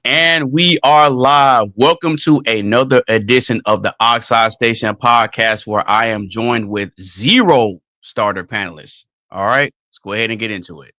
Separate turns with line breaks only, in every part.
And we are live. Welcome to another edition of the Oxide Station podcast, where I am joined with zero starter panelists. All right, let's go ahead and get into it.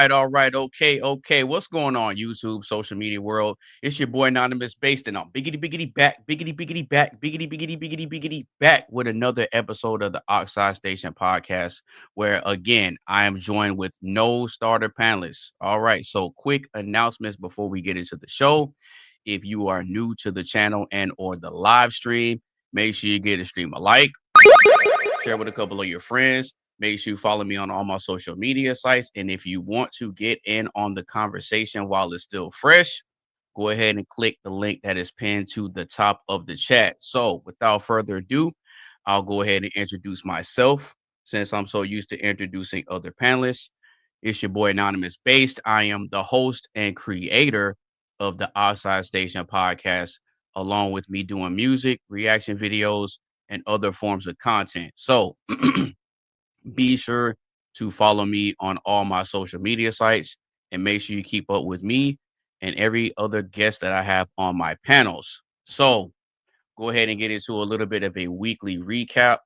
All right. Okay. What's going on, YouTube, social media world? It's your boy AnonymousBased, and I'm biggity back with another episode of the Oxide Station podcast, where again I am joined with no starter panelists. All right, so quick announcements before we get into the show. If you are new to the channel and or the live stream, make sure you get a stream a like, share with a couple of your friends. Make sure you follow me on all my social media sites. And if you want to get in on the conversation while it's still fresh, go ahead and click the link that is pinned to the top of the chat. So without further ado, I'll go ahead and introduce myself since I'm so used to introducing other panelists. It's your boy Anonymous Based. I am the host and creator of the Outside Station podcast, along with me doing music, reaction videos, and other forms of content. So be sure to follow me on all my social media sites and make sure you keep up with me and every other guest that I have on my panels. So go ahead and get into a little bit of a weekly recap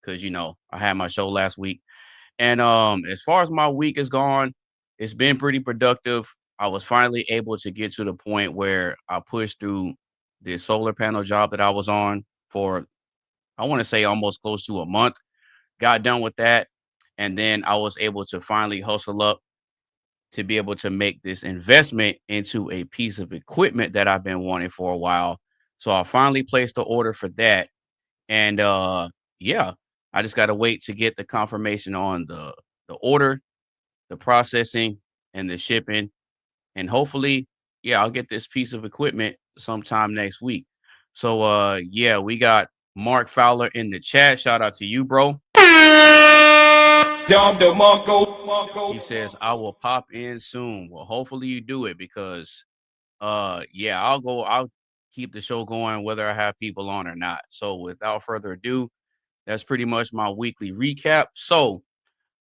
because I had my show last week. And as far as my week is gone, it's been pretty productive. I was finally able to get to the point where I pushed through the solar panel job that I was on for, I want to say, almost close to a month. Got done with that. And then I was able to finally hustle up to be able to make this investment into a piece of equipment that I've been wanting for a while. So I finally placed the order for that. And yeah, I just gotta wait to get the confirmation on the order, the processing, and the shipping. And hopefully, yeah, I'll get this piece of equipment sometime next week. So yeah, we got Mark Fowler in the chat. Shout out to you, bro. He says, I will pop in soon. Well, hopefully you do it because yeah, I'll keep the show going whether I have people on or not. So without further ado, that's pretty much my weekly recap. So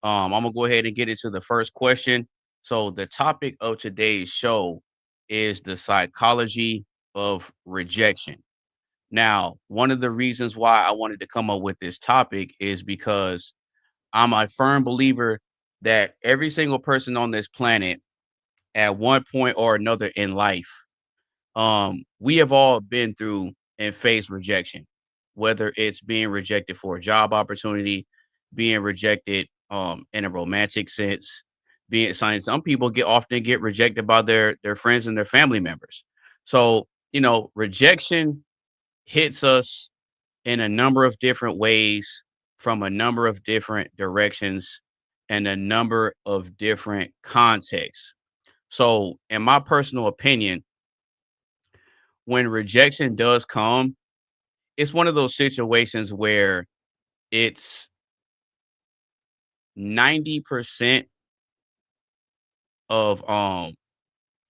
I'm gonna go ahead and get into the first question. So the topic of today's show is the psychology of rejection. Now, one of the reasons why I wanted to come up with this topic is because I'm a firm believer that every single person on this planet at one point or another in life, we have all been through and faced rejection, whether it's being rejected for a job opportunity, being rejected in a romantic sense, being some people often get rejected by their friends and their family members. So, rejection hits us in a number of different ways from a number of different directions and a number of different contexts. So, in my personal opinion, when rejection does come, it's one of those situations where it's 90% of how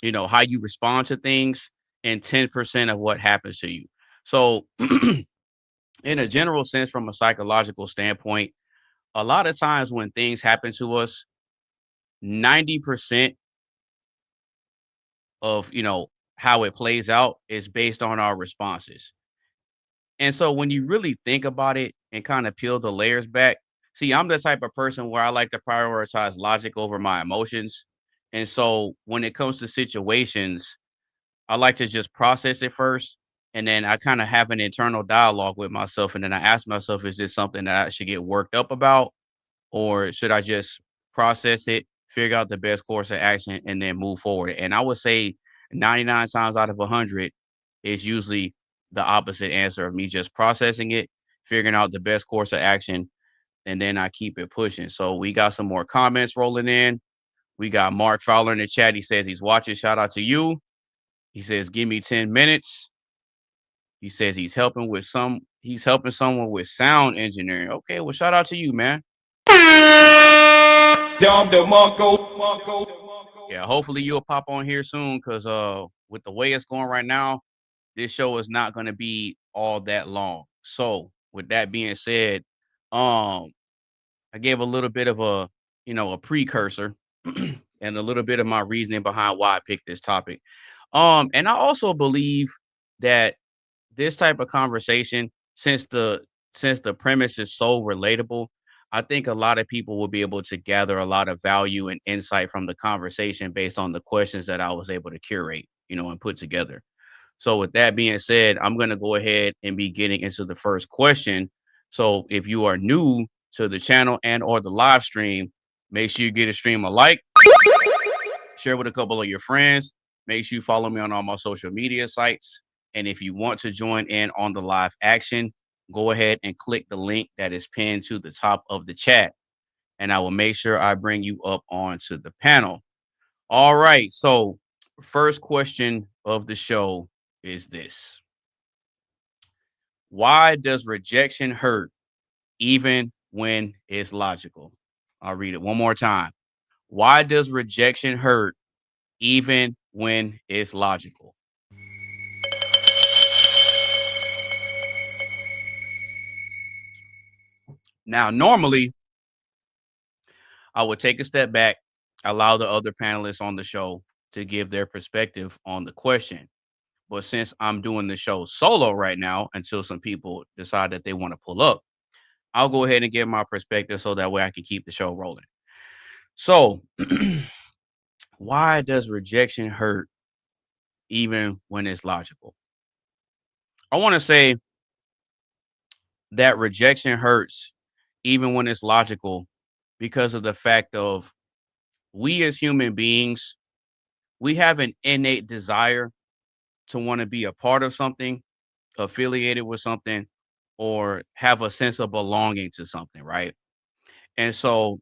you respond to things and 10% of what happens to you. So, in a general sense, from a psychological standpoint, a lot of times when things happen to us, 90% of how it plays out is based on our responses. And so when you really think about it and kind of peel the layers back, see, I'm the type of person where I like to prioritize logic over my emotions. And so when it comes to situations, I like to just process it first. And then I kind of have an internal dialogue with myself. And then I ask myself, is this something that I should get worked up about? Or should I just process it, figure out the best course of action, and then move forward? And I would say 99 times out of 100 is usually the opposite answer of me just processing it, figuring out the best course of action, and then I keep it pushing. So we got some more comments rolling in. We got Mark Fowler in the chat. He says he's watching. Shout out to you. He says, give me 10 minutes. He says he's helping someone with sound engineering. Okay, well, shout out to you, man. Yeah, hopefully you'll pop on here soon because with the way it's going right now, this show is not gonna be all that long. So with that being said, um, I gave a little bit of a precursor and a little bit of my reasoning behind why I picked this topic. And I also believe that this type of conversation, since the premise is so relatable, I think a lot of people will be able to gather a lot of value and insight from the conversation based on the questions that I was able to curate, and put together. So with that being said, I'm going to go ahead and be getting into the first question. So if you are new to the channel and or the live stream, make sure you get a stream a like, share with a couple of your friends. Make sure you follow me on all my social media sites. And if you want to join in on the live action, go ahead and click the link that is pinned to the top of the chat. And I will make sure I bring you up onto the panel. All right. So, first question of the show is this: why does rejection hurt even when it's logical? I'll read it one more time. Why does rejection hurt even when it's logical? Now, normally I would take a step back, allow the other panelists on the show to give their perspective on the question. But since I'm doing the show solo right now until some people decide that they want to pull up, I'll go ahead and give my perspective so that way I can keep the show rolling. So, why does rejection hurt even when it's logical? I want to say that rejection hurts even when it's logical because of the fact of we as human beings, we have an innate desire to want to be a part of something, affiliated with something, or have a sense of belonging to something, right? And so,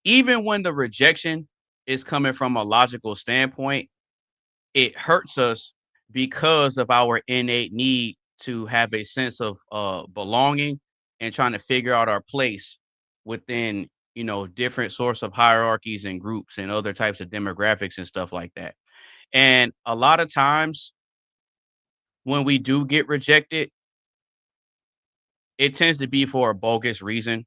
even when the rejection is coming from a logical standpoint, it hurts us because of our innate need to have a sense of belonging and trying to figure out our place within different sorts of hierarchies and groups and other types of demographics and stuff like that. And a lot of times when we do get rejected, it tends to be for a bogus reason.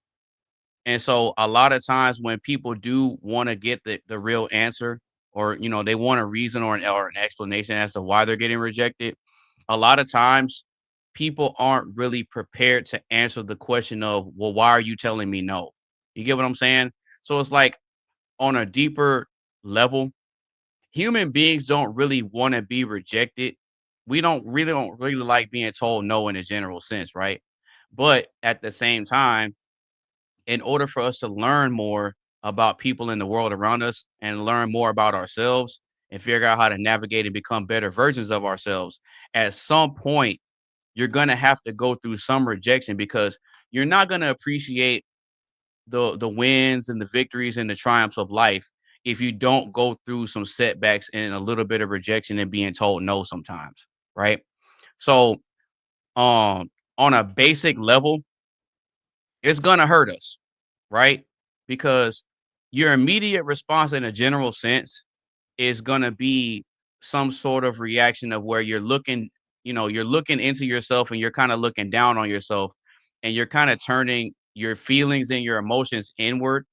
And so a lot of times when people do want to get the real answer, or they want a reason or an explanation as to why they're getting rejected, a lot of times people aren't really prepared to answer the question of, well, why are you telling me no? You get what I'm saying? So it's like on a deeper level, human beings don't really want to be rejected. We don't really like being told no in a general sense, right? But at the same time, in order for us to learn more about people in the world around us and learn more about ourselves and figure out how to navigate and become better versions of ourselves, at some point, you're going to have to go through some rejection because you're not going to appreciate the wins and the victories and the triumphs of life if you don't go through some setbacks and a little bit of rejection and being told no sometimes, right? So, on a basic level, it's going to hurt us, right? Because your immediate response in a general sense is going to be some sort of reaction of where you're looking, you're looking into yourself and you're kind of looking down on yourself and you're kind of turning your feelings and your emotions inward.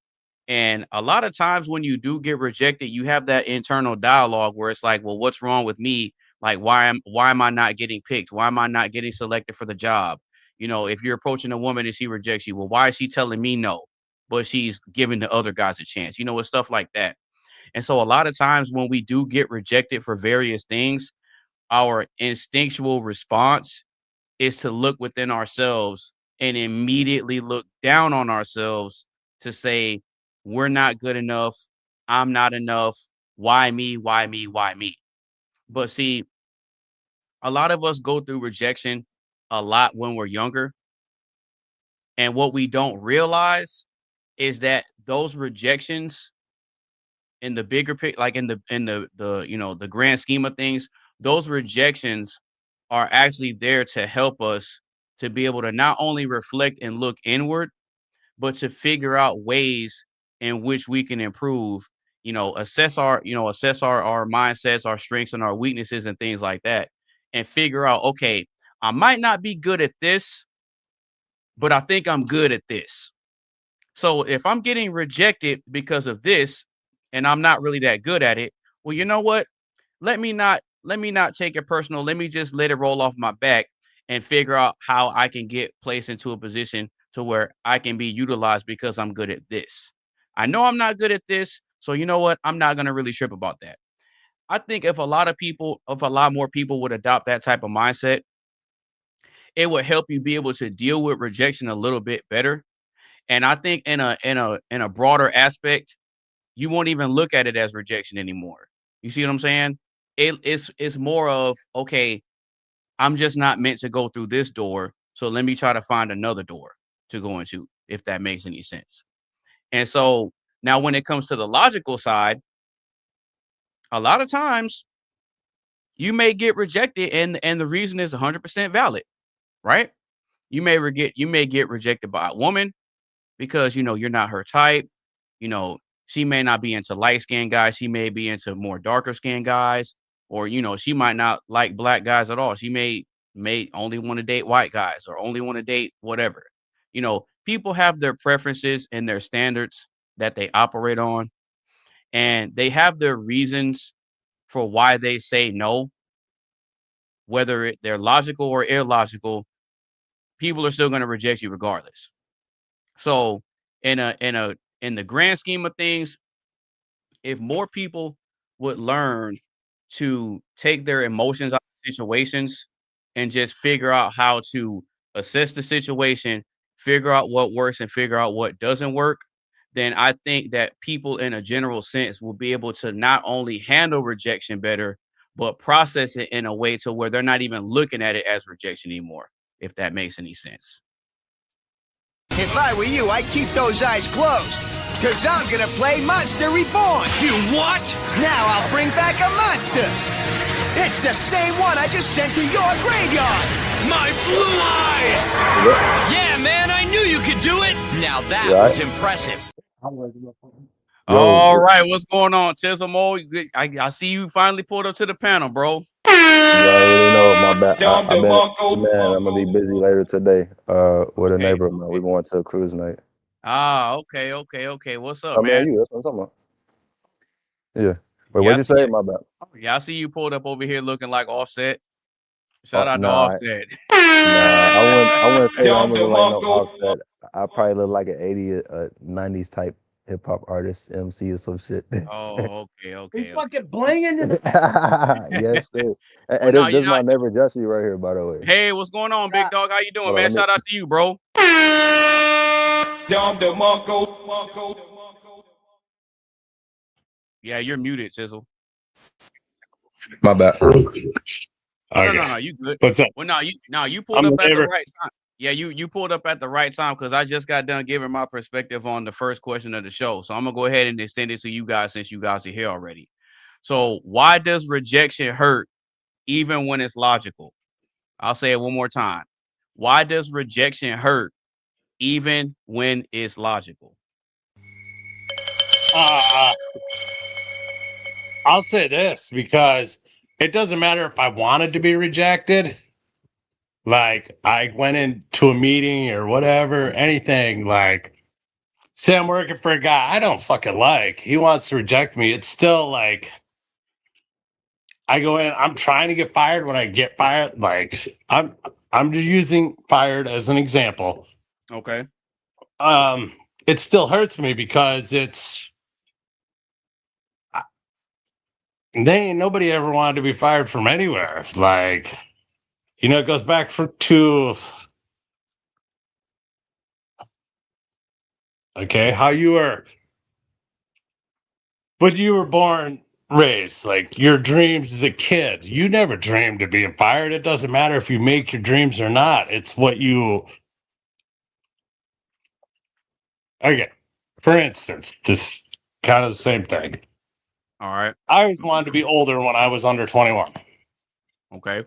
And a lot of times when you do get rejected, you have that internal dialogue where it's like, well, what's wrong with me? Like, why am I not getting picked? Why am I not getting selected for the job? If you're approaching a woman and she rejects you, well, why is she telling me no, but she's giving the other guys a chance? It's stuff like that. And so a lot of times when we do get rejected for various things, our instinctual response is to look within ourselves and immediately look down on ourselves to say, we're not good enough. I'm not enough. Why me? Why me? Why me? But see, a lot of us go through rejection a lot when we're younger. And what we don't realize is that those rejections in the bigger pic, like in the grand scheme of things, those rejections are actually there to help us to be able to not only reflect and look inward, but to figure out ways in which we can improve, assess our mindsets, our strengths and our weaknesses and things like that, and figure out, okay, I might not be good at this, but I think I'm good at this. So if I'm getting rejected because of this and I'm not really that good at it, well, you know what? Let me not take it personal. Let me just let it roll off my back and figure out how I can get placed into a position to where I can be utilized because I'm good at this. I know I'm not good at this, so you know what? I'm not going to really trip about that. I think if a lot more people would adopt that type of mindset, it would help you be able to deal with rejection a little bit better. And I think in a broader aspect, you won't even look at it as rejection anymore. You see what I'm saying? It's more of, okay, I'm just not meant to go through this door, so let me try to find another door to go into, if that makes any sense. And so now when it comes to the logical side, a lot of times you may get rejected and the reason is 100% valid, right? You may get rejected by a woman because you're not her type. You know, she may not be into light skinned guys. She may be into more darker skinned guys, or she might not like black guys at all. She may only want to date white guys or only want to date whatever. People have their preferences and their standards that they operate on, and they have their reasons for why they say no, whether they're logical or illogical. People are still going to reject you regardless. So, in the grand scheme of things, if more people would learn to take their emotions out of situations and just figure out how to assess the situation, figure out what works and figure out what doesn't work, then I think that people in a general sense will be able to not only handle rejection better, but process it in a way to where they're not even looking at it as rejection anymore, if that makes any sense.
If I were you, I'd keep those eyes closed. Cause I'm gonna play Monster Reborn.
You what?
Now I'll bring back a monster. It's the same one I just sent to your graveyard.
My blue eyes! Yeah, man, I knew you could do it. Now that was impressive.
All right, what's going on, Tizzle? I see you finally pulled up to the panel, bro.
You already know my bad. I'm gonna be busy later today. With a neighbor of mine. We going to a cruise night.
Okay. What's up,
Man?
man?
You, that's what I'm talking about. Yeah. Wait, what'd you say? My bad.
Yeah, I see you pulled up over here looking like Offset. Shout out to
Nah,
Offset.
I wouldn't say I'm looking like no Offset. I probably look like an 80s, 90s type hip hop artist, MC or some shit.
Oh, okay.
Fucking blinging.
Yes, sir.
Well, no,
this is my neighbor Jesse right here, by the way.
Hey, what's going on, big dog? How you doing, man? Shout out to you, bro. Yeah, you're muted, Tizzle.
My bad.
No, you good.
What's up?
Well, you pulled up at the right time. Yeah, you pulled up at the right time because I just got done giving my perspective on the first question of the show. So I'm gonna go ahead and extend it to you guys since you guys are here already. So why does rejection hurt even when it's logical? I'll say it one more time. Why does rejection hurt even when it's logical?
I'll say this because it doesn't matter if I wanted to be rejected. Like, I went into a meeting or whatever, anything, like, say I'm working for a guy I don't fucking like. He wants to reject me. It's still like, I go in, I'm trying to get fired when I get fired. Like, I'm just using fired as an example.
Okay.
It still hurts me because nobody ever wanted to be fired from anywhere. Like, it goes back to how you were when you were born, raised, like your dreams as a kid. You never dreamed of being fired. It doesn't matter if you make your dreams or not. It's what you. Okay, for instance, this kind of the same thing.
All right.
I always wanted to be older when I was under 21.
Okay.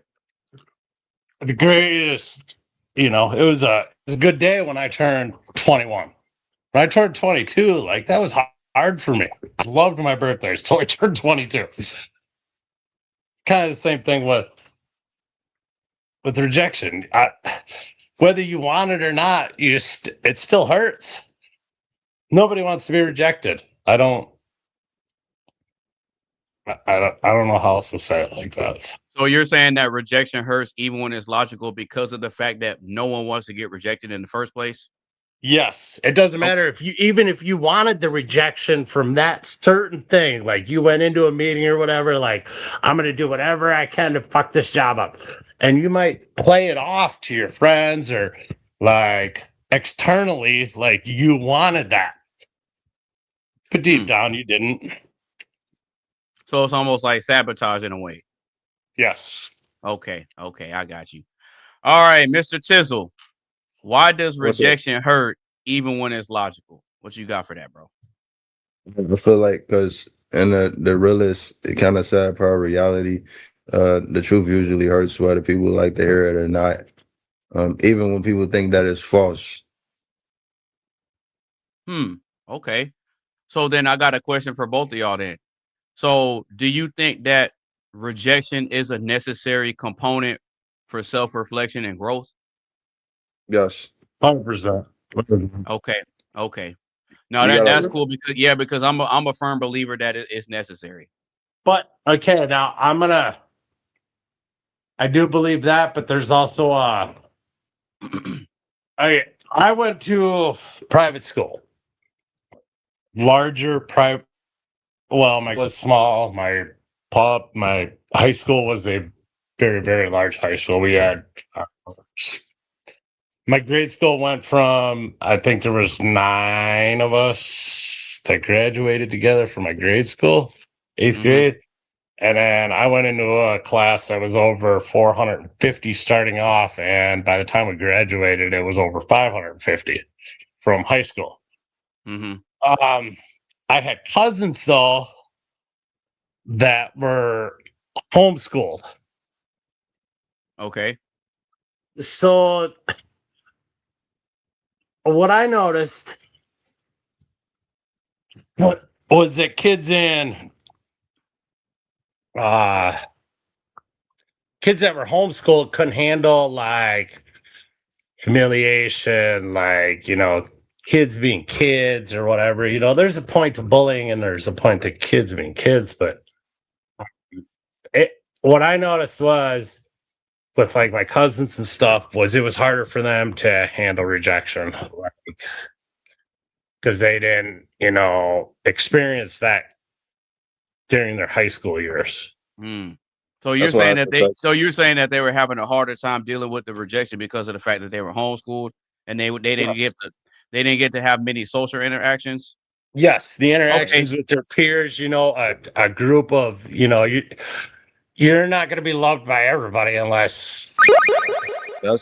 The greatest, it was a good day when I turned 21. When I turned 22, like, that was hard for me. I loved my birthdays till I turned 22. Kind of the same thing with rejection. Whether you want it or not, it still hurts. Nobody wants to be rejected. I don't know how else to say it like that.
So you're saying that rejection hurts even when it's logical because of the fact that no one wants to get rejected in the first place?
Yes. It doesn't matter if you wanted the rejection from that certain thing, like you went into a meeting or whatever, like, I'm going to do whatever I can to fuck this job up. And you might play it off to your friends or like externally, like you wanted that. But deep down, you didn't.
So it's almost like sabotage in a way.
Yes.
Okay, I got you. All right, Mr. Tizzle, why does rejection hurt even when it's logical? What you got for that, bro?
I feel like because in the realest, it kind of sad part of reality, the truth usually hurts whether people like to hear it or not. Even when people think that it's false.
Okay. So then I got a question for both of y'all then. So do you think that rejection is a necessary component for self-reflection and growth?
Yes.
100%.
Okay. No, that's cool because I'm a firm believer that it's necessary.
But okay, now I do believe that, but there's also I went to private school. Larger private. Well, my was small. My high school was a very, very large high school. We had my grade school went from, I think there was 9 of us that graduated together from my grade school, 8th grade. And then I went into a class that was over 450 starting off. And by the time we graduated, it was over 550 from high school. I had cousins, though, that were homeschooled.
Okay.
So what I noticed was that kids that were homeschooled couldn't handle like humiliation, like, kids being kids or whatever. There's a point to bullying and there's a point to kids being kids, but what I noticed was with like my cousins and stuff was it was harder for them to handle rejection, because they didn't, experience that during their high school years.
So you're saying that they were having a harder time dealing with the rejection because of the fact that they were homeschooled and they didn't get to have many social interactions.
Yes, the interactions with their peers, a group of, you're not going to be loved by everybody unless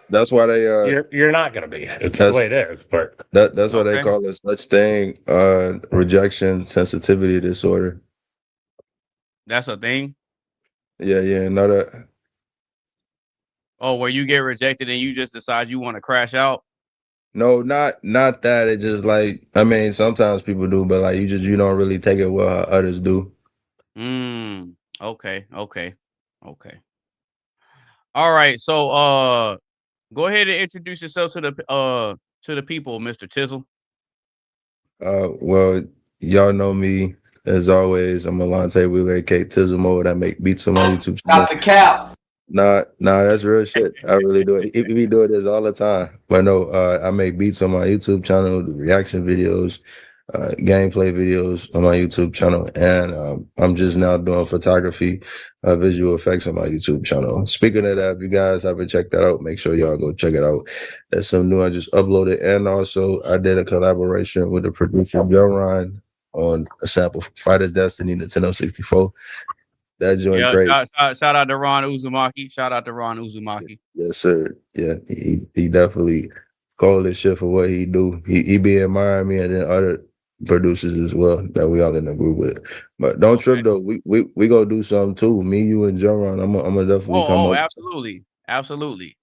that's why they
you're not going to be. It's the way it is, but
that's why they call it such thing, rejection sensitivity disorder.
That's a thing.
Yeah, know that.
Oh, where you get rejected and you just decide you want to crash out?
No, not that. It just like, I mean, sometimes people do, but like you don't really take it well how others do.
Okay. Okay. All right. So go ahead and introduce yourself to the people, Mr. Tizzle.
Well, y'all know me as always. I'm Aluntay, aka Tizzle Mode. I make beats on my YouTube channel.
Stop the cap.
Nah, that's real shit. I really do it. He be doing this all the time. But no, I make beats on my YouTube channel, the reaction videos, gameplay videos on my YouTube channel, and I'm just now doing photography, visual effects on my YouTube channel. Speaking of that, if you guys haven't checked that out, make sure y'all go check it out. That's some new I just uploaded, and also I did a collaboration with the producer Joe Ryan on a sample for Fighters Destiny, Nintendo 64. That joint
Yeah,
great.
shout out to Ron Uzumaki. Shout out to Ron Uzumaki.
Yes, sir. Yeah, he definitely called this shit for what he do. He be admiring me and then other producers as well that we all in the group with. But don't trip though. We gonna do something too. Me, you, and Joron. I'm gonna definitely come up.
Absolutely, absolutely.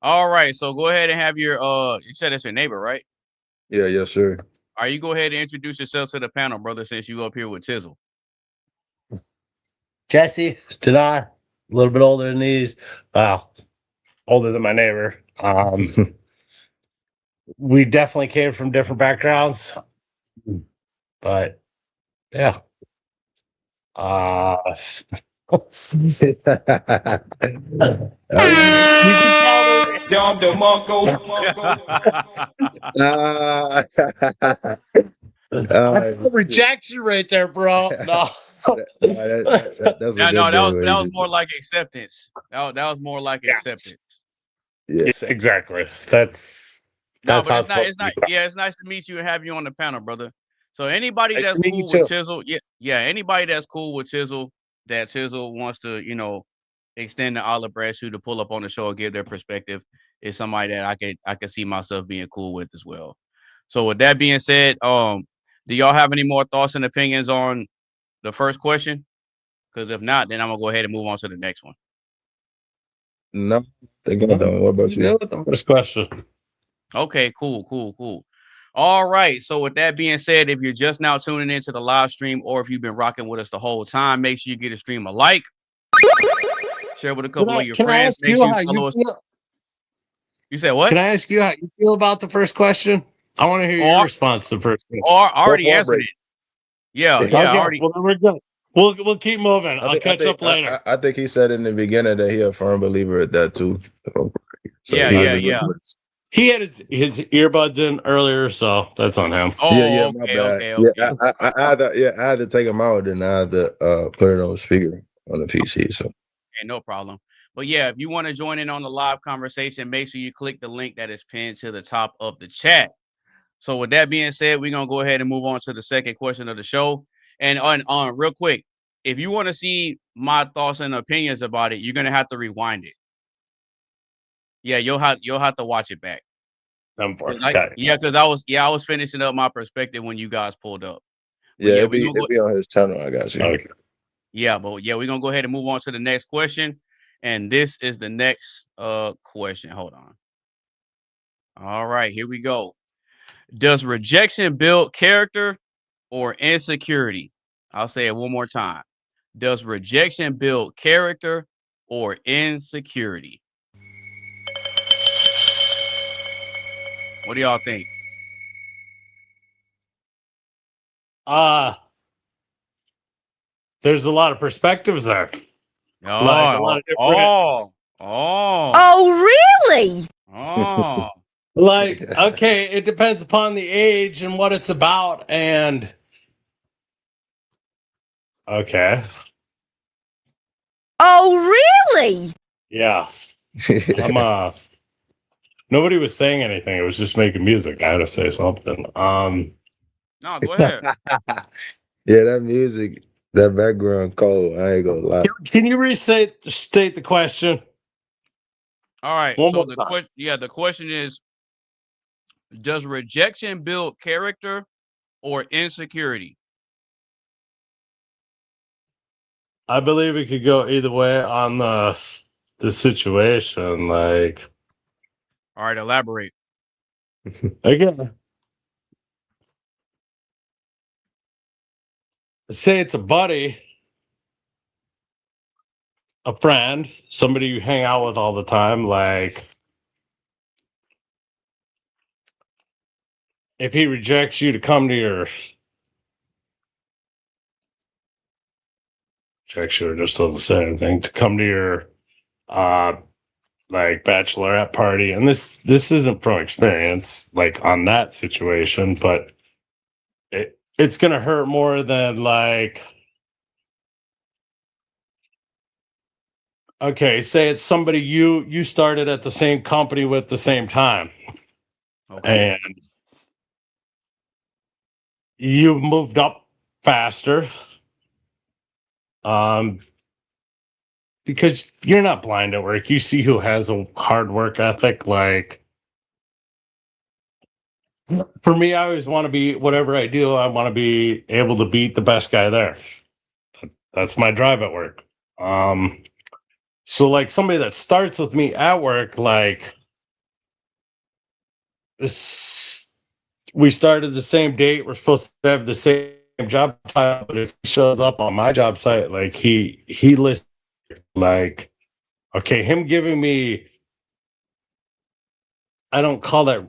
All right, so go ahead and have your you said it's your neighbor, right?
Yeah, yes, sir.
All right, you go ahead and introduce yourself to the panel, brother, since you up here with Tizzle.
Jesse, Dinar, a little bit older than these. Wow, older than my neighbor. We definitely came from different backgrounds, but yeah. You can tell that's rejection right there, bro. No,
that's a good
that was more like acceptance. That was more like acceptance.
Yes, exactly. That's
but
how
it's not. It's not. Yeah, it's nice to meet you and have you on the panel, brother. So anybody
nice
that's cool with Tizzle, anybody that's cool with Tizzle, that Tizzle wants to, extend the olive branch to pull up on the show and give their perspective, is somebody that I could see myself being cool with as well. So with that being said, do y'all have any more thoughts and opinions on the first question? Because if not, then I'm gonna go ahead and move on to the next one.
No, I think I'm done. What about you?
The first question.
Okay, cool. All right. So with that being said, if you're just now tuning into the live stream, or if you've been rocking with us the whole time, make sure you get a stream a like, share with a couple of your friends. Make sure you follow us. You said what?
Can I ask you how you feel about the first question? I want to hear your response to the first question.
I already answered it. Yeah,
okay,
already.
Well, then we're good. We'll keep moving. I'll catch up later.
I think he said in the beginning that he a firm believer at that too.
So yeah.
He had his earbuds in earlier, so that's on him.
Oh,
my bad. Yeah, I had to take them out and I had to put it on speaker on the PC. So
no problem. But yeah, if you want to join in on the live conversation, make sure you click the link that is pinned to the top of the chat. So with that being said, we're gonna go ahead and move on to the second question of the show. And on real quick, if you want to see my thoughts and opinions about it, you're gonna have to rewind it. Yeah, you'll have to watch it back. Because I was finishing up my perspective when you guys pulled up. But
it'll be on his channel. I got you.
Okay. Yeah, but we're gonna go ahead and move on to the next question. And this is the next question. Hold on. All right, here we go. Does rejection build character or insecurity? I'll say it one more time. Does rejection build character or insecurity? What do y'all think?
There's a lot of perspectives there.
Oh,
really?
Oh.
Okay, it depends upon the age and what it's about, and okay.
Oh, really?
Yeah. Nobody was saying anything. It was just making music. I had to say something.
No, go ahead.
Yeah, that music, that background cold. I ain't gonna lie.
Can you state the question?
All right. So the question is, does rejection build character or insecurity?
I believe it could go either way on the situation. Like,
all right, elaborate.
Again, say it's a buddy. a friend, somebody you hang out with all the time, like if he rejects you to come to your rejection or just the same thing, to come to your like bachelorette party, and this isn't from experience, like on that situation, but it's gonna hurt more than like, okay, say it's somebody you started at the same company with the same time,
Okay.
and you've moved up faster, because you're not blind at work. You see who has a hard work ethic. Like for me, I always want to be, whatever I do, I want to be able to beat the best guy there. That's my drive at work. So like somebody that starts with me at work, like this, we started the same date. We're supposed to have the same job title, but if he shows up on my job site, like he lists, like, okay, him giving me, I don't call that,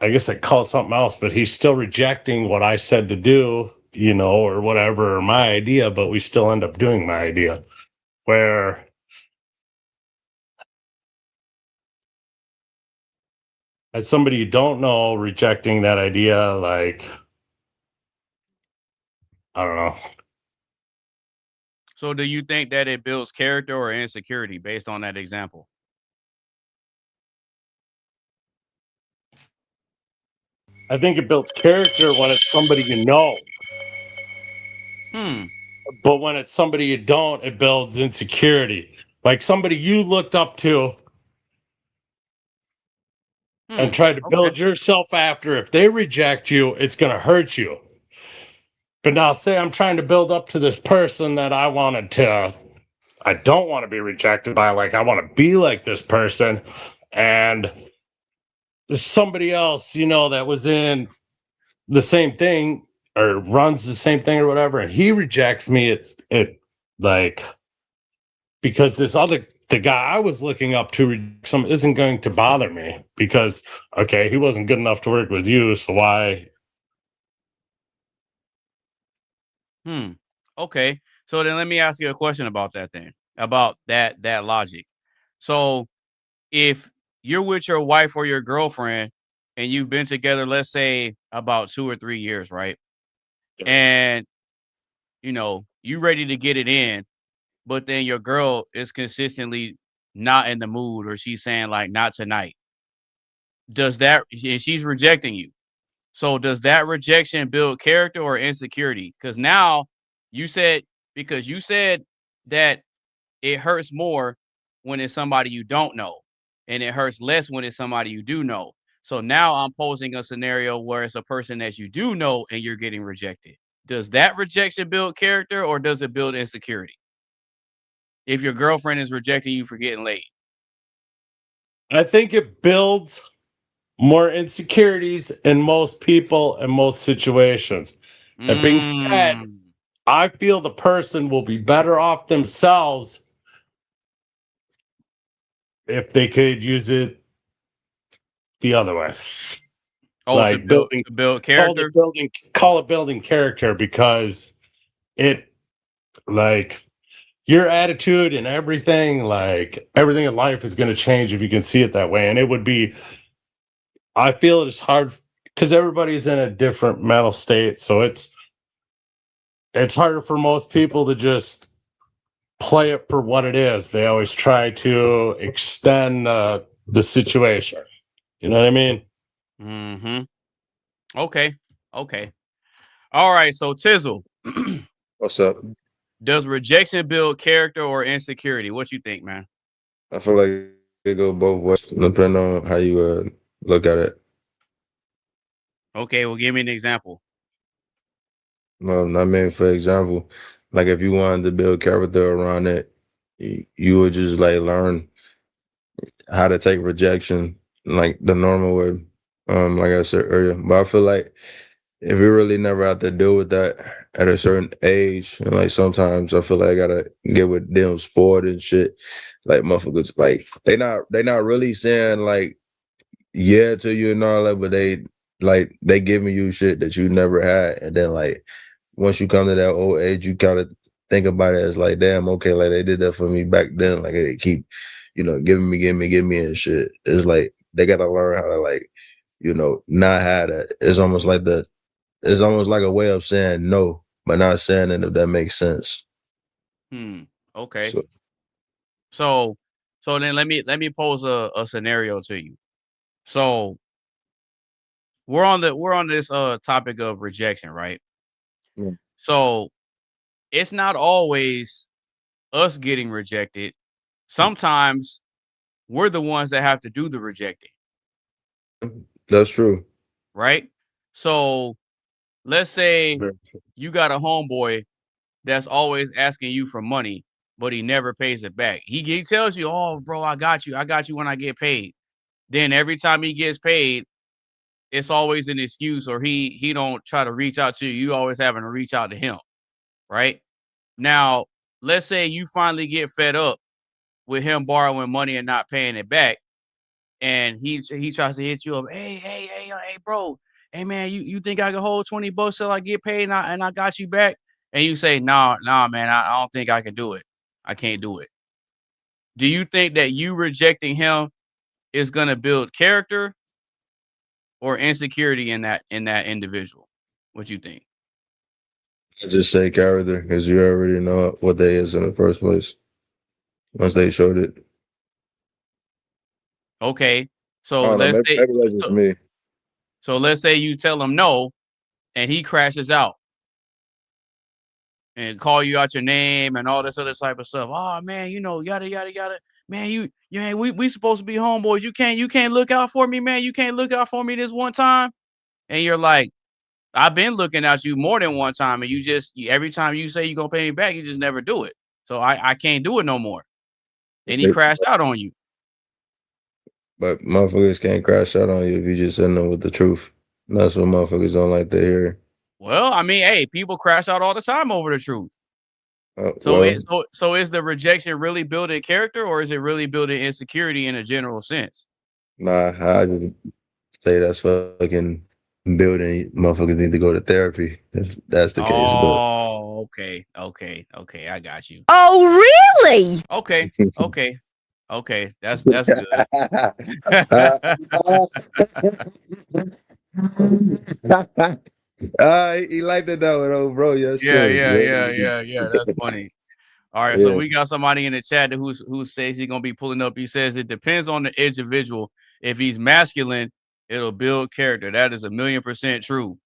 I guess I call it something else, but he's still rejecting what I said to do, you know, or whatever, or my idea, but we still end up doing my idea. Where as somebody you don't know rejecting that idea, like, I don't know.
So do you think that it builds character or insecurity based on that example?
I think it builds character when it's somebody you know. But when it's somebody you don't, it builds insecurity. Like somebody you looked up to and tried to
Okay.
build yourself after. If they reject you, it's going to hurt you. But now, say I'm trying to build up to this person that I don't want to be rejected by. Like, I want to be like this person. And there's somebody else, you know, that was in the same thing or runs the same thing or whatever, and he rejects me. It like, because the guy I was looking up to isn't going to bother me because, okay, he wasn't good enough to work with you, so why?
Okay. So then let me ask you a question about that then, about that logic. So if you're with your wife or your girlfriend and you've been together, let's say about 2 or 3 years, right?
Yes.
And you know, you ready to get it in, but then your girl is consistently not in the mood or she's saying like not tonight. And she's rejecting you. So does that rejection build character or insecurity? Because now you said because you said that it hurts more when it's somebody you don't know, and it hurts less when it's somebody you do know. So now I'm posing a scenario where it's a person that you do know and you're getting rejected. Does that rejection build character or does it build insecurity? If your girlfriend is rejecting you for getting laid.
I think it builds more insecurities in most people and most situations. That being said, I feel the person will be better off themselves if they could use it the other way.
Oh,
Like
to build character?
Call it building character, because it, like, your attitude and everything, like everything in life is going to change if you can see it that way. And it would be, I feel it's hard because everybody's in a different mental state. So it's harder for most people to just play it for what it is. They always try to extend the situation. You know what I mean?
Mm-hmm. Okay. All right. So Tizzle.
What's up?
Does rejection build character or insecurity? What you think, man?
I feel like it go both ways, depending on how you look at it.
Okay, well, give me an example.
I mean, for example, like if you wanted to build character around it, you would just like learn how to take rejection like the normal way. Like I said earlier. But I feel like if you really never have to deal with that at a certain age, and like sometimes I feel like I gotta get with them spoiled and shit. Like motherfuckers, like they not really saying like yeah to you and all that, but they giving you shit that you never had, and then like once you come to that old age, you gotta think about it as like, damn, okay, like they did that for me back then, like they keep, giving me and shit. It's like they gotta learn how to like, not have that. It's almost like a way of saying no, but not saying it, if that makes sense.
Okay. So then let me pose a scenario to you. So we're on this topic of rejection, right?
Yeah.
So it's not always us getting rejected. Sometimes we're the ones that have to do the rejecting.
That's true.
Right? So let's say you got a homeboy that's always asking you for money, but he never pays it back. He tells you, "Oh, bro, I got you when I get paid." Then every time he gets paid, it's always an excuse, or he don't try to reach out to you. You always having to reach out to him, right? Now, let's say you finally get fed up with him borrowing money and not paying it back, and he tries to hit you up. Hey, bro. Hey, man, you think I can hold $20 till I get paid and I got you back? And you say, nah, man, I don't think I can do it. I can't do it. Do you think that you rejecting him is going to build character or insecurity in that individual? What you think?
I just say character because you already know what they is in the first place once they showed it.
Okay,
I
so
don't know.
let's say
Maybe that's just me.
so let's say you tell him no, and he crashes out and call you out your name and all this other type of stuff. Oh man, yada yada yada. Man, we supposed to be homeboys. You can't look out for me, man. You can't look out for me this one time. And you're like, I've been looking at you more than one time, and every time you say you're gonna pay me back, you just never do it. So I can't do it no more. And he crashed out on you.
But motherfuckers can't crash out on you if you just send them with the truth. And that's what motherfuckers don't like to hear.
Well, I mean, hey, people crash out all the time over the truth.
Well,
So is the rejection really building character, or is it really building insecurity in a general sense?
nah, I just say that's fucking building. Motherfuckers need to go to therapy if that's the case. But
Oh, okay, I got you.
Oh, really?
Okay, that's good.
He liked it that one, oh, bro. Yes,
Yeah,
sir.
That's funny. All right, so
Yeah.
we got somebody in the chat who says he's gonna be pulling up. He says it depends on the individual. If he's masculine, it'll build character. That is 1,000,000% true.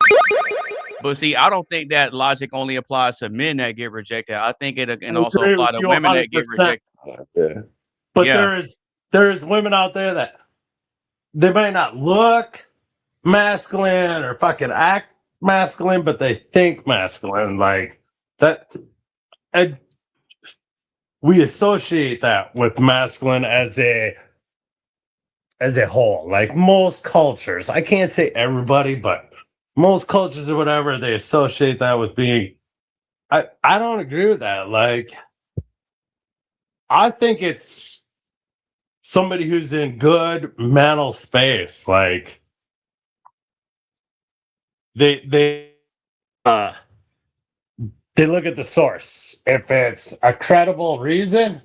But see, I don't think that logic only applies to men that get rejected. I think it can also apply to women that get rejected.
Yeah.
But
Yeah.
there is women out there that they might not look masculine or fucking act masculine, but they think masculine. Like that, and we associate that with masculine as a whole. Like most cultures, I can't say everybody, but most cultures or whatever, they associate that with being. I don't agree with that. Like, I think it's somebody who's in good mental space. Like, they look at the source. If it's a credible reason,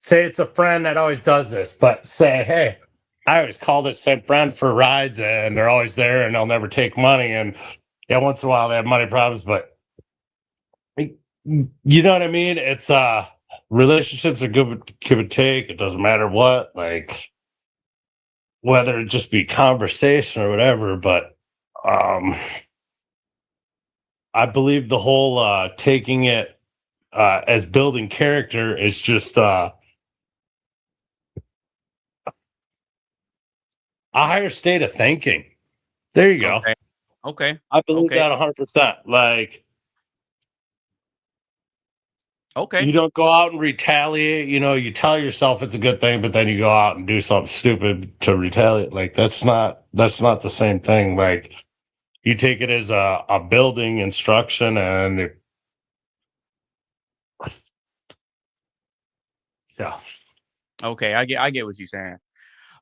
say it's a friend that always does this, but say, hey, I always call this same friend for rides and they're always there and they'll never take money. And yeah, once in a while they have money problems, but you know what I mean? It's relationships are give and take. It doesn't matter what, like whether it just be conversation or whatever, but I believe the whole taking it as building character is just a higher state of thinking. There you go.
Okay.
I believe that 100%. Like, you don't go out and retaliate. You know, you tell yourself it's a good thing, but then you go out and do something stupid to retaliate. Like, that's not the same thing. Like, you take it as a building instruction, and yeah.
Okay, I get what you're saying.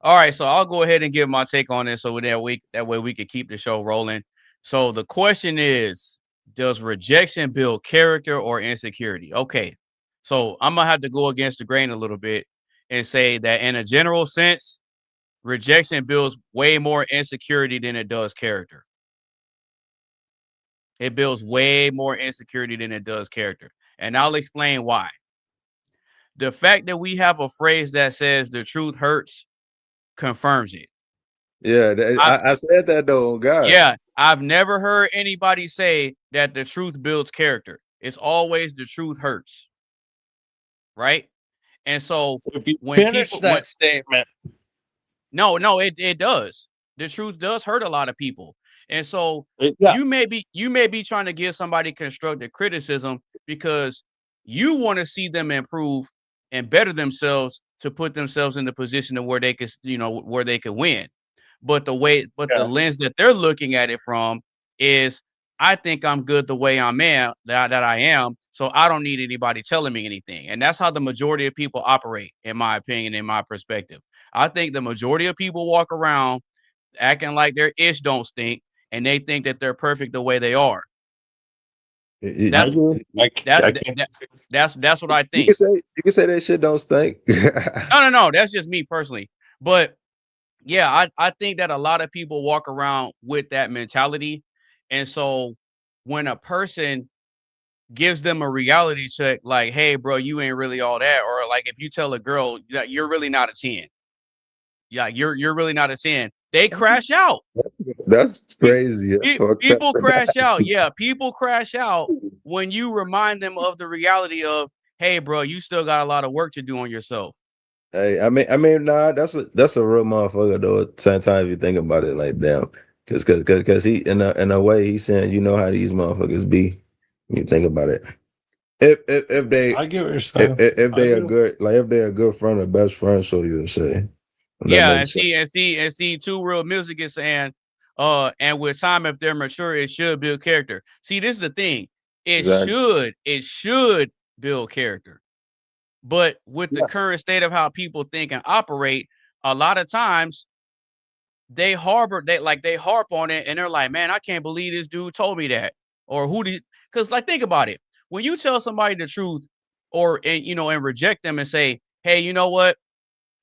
All right, so I'll go ahead and give my take on this so that way we can keep the show rolling. So the question is, does rejection build character or insecurity? Okay. So I'm gonna have to go against the grain a little bit and say that in a general sense, rejection builds way more insecurity than it does character. It builds way more insecurity than it does character. And I'll explain why. The fact that we have a phrase that says the truth hurts confirms it.
Yeah, I said that though. Oh God.
Yeah, I've never heard anybody say that the truth builds character. It's always the truth hurts. Right? And so
If you
when
finish
people
that statement,
no, it does. The truth does hurt a lot of people. And so
yeah,
you may be trying to give somebody constructive criticism because you want to see them improve and better themselves to put themselves in the position of where they could, where they could win. But the
yeah,
lens that they're looking at it from is, I think I'm good the way that I am, so I don't need anybody telling me anything. And that's how the majority of people operate, in my opinion, in my perspective. I think the majority of people walk around acting like their ish don't stink, and they think that they're perfect the way they are. That's that's what I
You
think.
can say that shit don't stink.
No. That's just me personally. But yeah, I think that a lot of people walk around with that mentality. And so when a person gives them a reality check, like, hey, bro, you ain't really all that. Or like if you tell a girl that you're really not a 10. Yeah, you're really not a 10. They crash out.
That's crazy.
People crash out. Yeah, people crash out when you remind them of the reality of, hey, bro, you still got a lot of work to do on yourself.
Hey, nah, that's a real motherfucker though. At the same time, if you think about it, like damn, because he in a way he's saying, you know how these motherfuckers be. When you think about it, if they,
I get what you're saying.
if they are good, like if they're a good friend or best friend, so you would say.
Yeah, and see, Too Real Music is saying, and with time, if they're mature, it should build character. See, this is the thing. It should build character. But with the current state of how people think and operate, a lot of times they harp on it, and they're like, man, I can't believe this dude told me that. Or because like, think about it. When you tell somebody the truth and reject them and say, hey, you know what?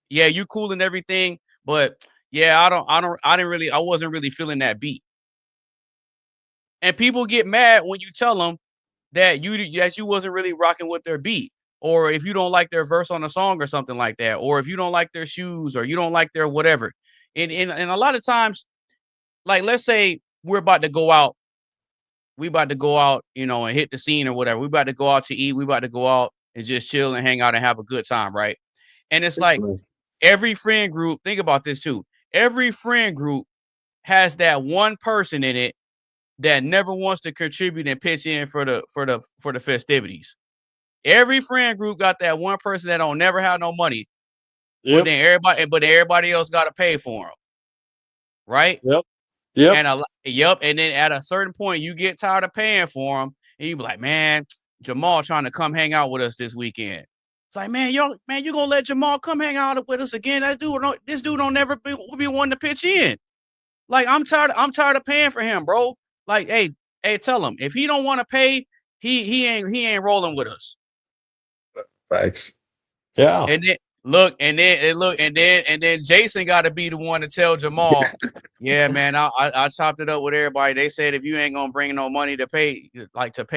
Yeah, you cool and everything, but yeah, I wasn't really feeling that beat. And people get mad when you tell them that you wasn't really rocking with their beat, or if you don't like their verse on a song or something like that, or if you don't like their shoes or you don't like their whatever. And a lot of times, like let's say we about to go out, and hit the scene or whatever. We about to go out to eat, we about to go out and just chill and hang out and have a good time, right? And it's like every friend group, think about this too. Every friend group has that one person in it that never wants to contribute and pitch in for the festivities. Every friend group got that one person that don't never have no money, but everybody else got to pay for them, right?
Yep.
And then at a certain point, you get tired of paying for them, and you be like, man, Jamal trying to come hang out with us this weekend. It's like, man, you gonna let Jamal come hang out with us again? This dude don't never be wanting to pitch in. Like, I'm tired of paying for him, bro. Like, hey, tell him if he don't want to pay, he ain't rolling with us.
Facts.
Yeah.
And then Jason got to be the one to tell Jamal, yeah, man, I chopped it up with everybody. They said if you ain't gonna bring no money to pay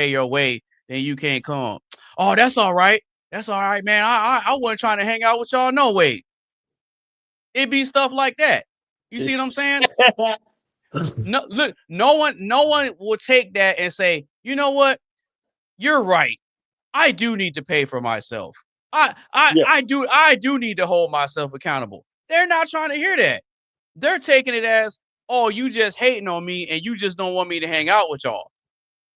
your way, then you can't come. Oh, that's all right. That's all right, man. I wasn't trying to hang out with y'all. No way. It be stuff like that. You see what I'm saying? No, look, no one will take that and say, you know what? You're right. I do need to pay for myself. I do need to hold myself accountable. They're not trying to hear that. They're taking it as, oh, you just hating on me and you just don't want me to hang out with y'all.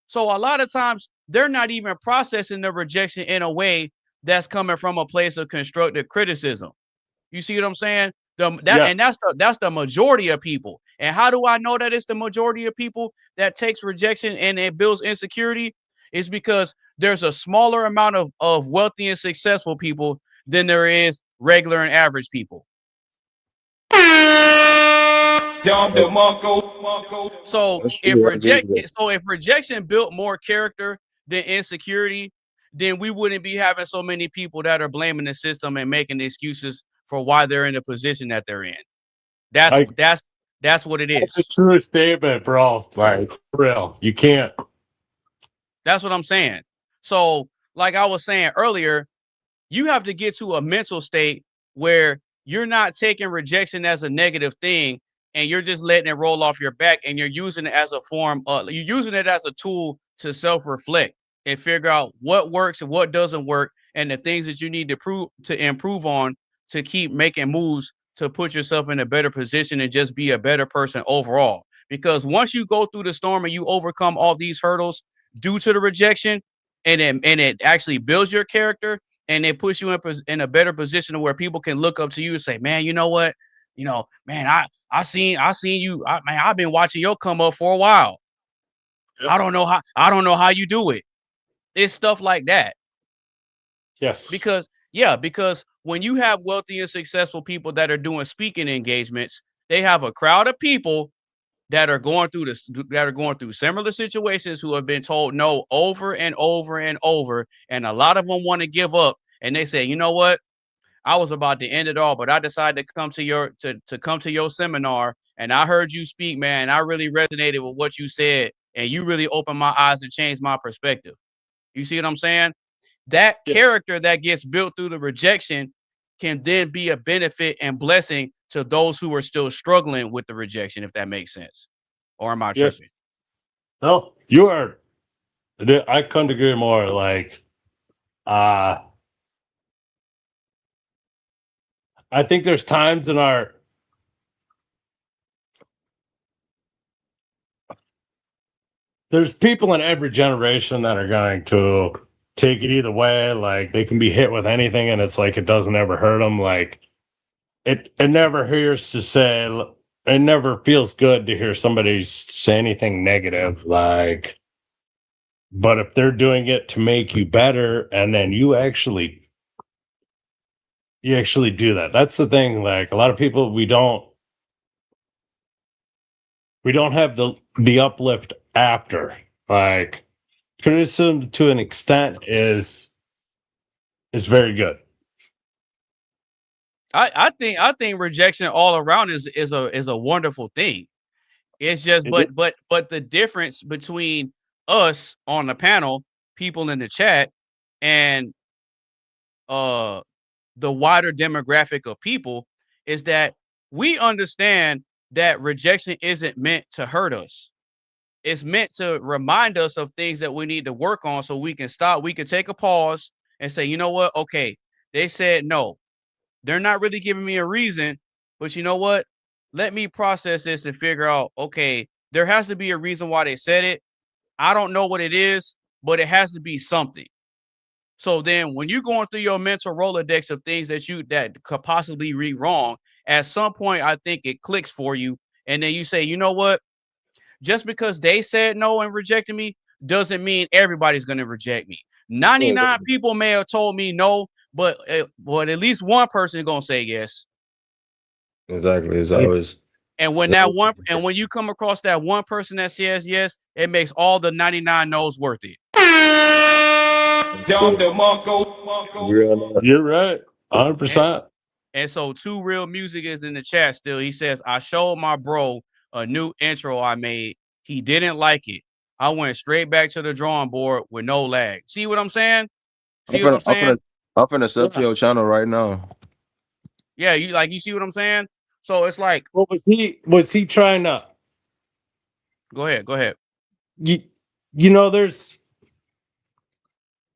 So a lot of times they're not even processing the rejection in a way that's coming from a place of constructive criticism. You see what I'm saying? And that's the majority of people. And how do I know that it's the majority of people that takes rejection and it builds insecurity? It's because there's a smaller amount of wealthy and successful people than there is regular and average people. So if rejection built more character than insecurity, then we wouldn't be having so many people that are blaming the system and making excuses for why they're in the position that they're in. That's what it is.
It's a true statement, bro. Like, for real. You can't.
That's what I'm saying. So, like I was saying earlier, you have to get to a mental state where you're not taking rejection as a negative thing and you're just letting it roll off your back, and you're using it as a form of, you're using it as a tool to self-reflect and figure out what works and what doesn't work, and the things that you need to improve on to keep making moves to put yourself in a better position and just be a better person overall. Because once you go through the storm and you overcome all these hurdles due to the rejection, and it actually builds your character, and it puts you in a better position where people can look up to you and say, man, you know what? You know, man, I seen you. Man, I've been watching your come up for a while. Yep. I don't know how you do it. It's stuff like that.
Yes.
Because when you have wealthy and successful people that are doing speaking engagements, they have a crowd of people that are going through similar situations, who have been told no over and over and over, and a lot of them want to give up, and they say, you know what, I was about to end it all, but I decided to come to your seminar, and I heard you speak, man. I really resonated with what you said, and you really opened my eyes and changed my perspective. You see what I'm saying? That character that gets built through the rejection can then be a benefit and blessing to those who are still struggling with the rejection, if that makes sense. Or am I tripping?
No, you are. I couldn't agree more. Like, I think there's times in there's people in every generation that are going to take it either way. Like, they can be hit with anything, and it's like it doesn't ever hurt them. Like, it never it never feels good to hear somebody say anything negative. Like, but if they're doing it to make you better, and then you actually do that. That's the thing. Like, a lot of people, we don't have the uplift after. Like, criticism to an extent is very good.
I think rejection all around is a wonderful thing. It's just but the difference between us on the panel, people in the chat, and the wider demographic of people is that we understand that rejection isn't meant to hurt us. It's meant to remind us of things that we need to work on, so we can stop. We can take a pause and say, you know what? Okay, they said no. They're not really giving me a reason, but you know what? Let me process this and figure out, okay, there has to be a reason why they said it. I don't know what it is, but it has to be something. So then when you're going through your mental Rolodex of things that could possibly read wrong, at some point, I think it clicks for you. And then you say, you know what? Just because they said no and rejected me doesn't mean everybody's going to reject me. 99 people may have told me no, but at least one person is going to say yes.
Exactly. It's always.
And when when you come across that one person that says yes, it makes all the 99 no's worth it.
You're right. 100%.
And so Two Real Music is in the chat still. He says, I showed my bro a new intro I made. He didn't like it. I went straight back to the drawing board with no lag. See what I'm saying?
I'm finna sub to your channel right now.
Yeah, you see what I'm saying? So it's like,
what was he trying to?
Go ahead.
You know, there's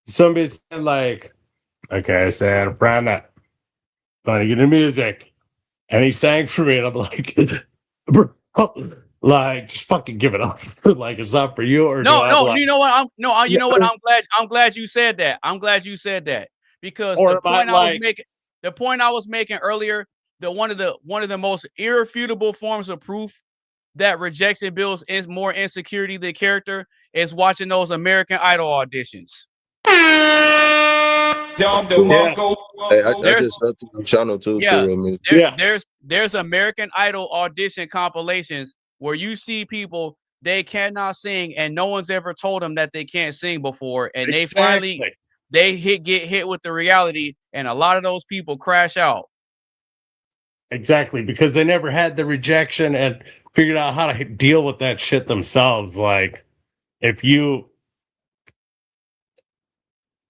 somebody said, like, okay, I said, I'm trying to get into music, and he sang for me, and I'm like, bro, like, just fucking give it up. Like, it's not for you. Or
no, like, you know what? I'm glad you said that. I'm glad you said that, because the point I was making earlier one of the most irrefutable forms of proof that rejection builds more insecurity than character is watching those American Idol auditions.
Hey, I just subbed to the channel too.
There's American Idol audition compilations where you see people they cannot sing and no one's ever told them that they can't sing before, and they finally get hit with the reality, and a lot of those people crash out.
Exactly, because they never had the rejection and figured out how to deal with that shit themselves. Like, if you,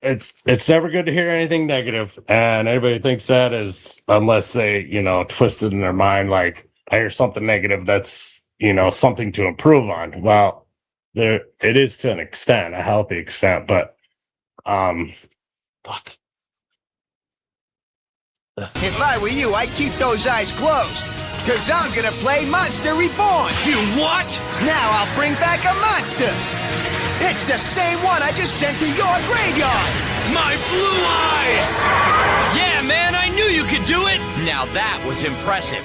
it's never good to hear anything negative, and anybody thinks that is, unless they, twisted in their mind, like, I hear something negative, that's, something to improve on. Well, it is to an extent, a healthy extent, but, fuck.
If I were you, I'd keep those eyes closed. Cause I'm gonna play Monster Reborn.
You what?
Now I'll bring back a monster. It's the same one I just sent to your graveyard.
My blue eyes! Yeah, man, I knew you could do it. Now that was impressive.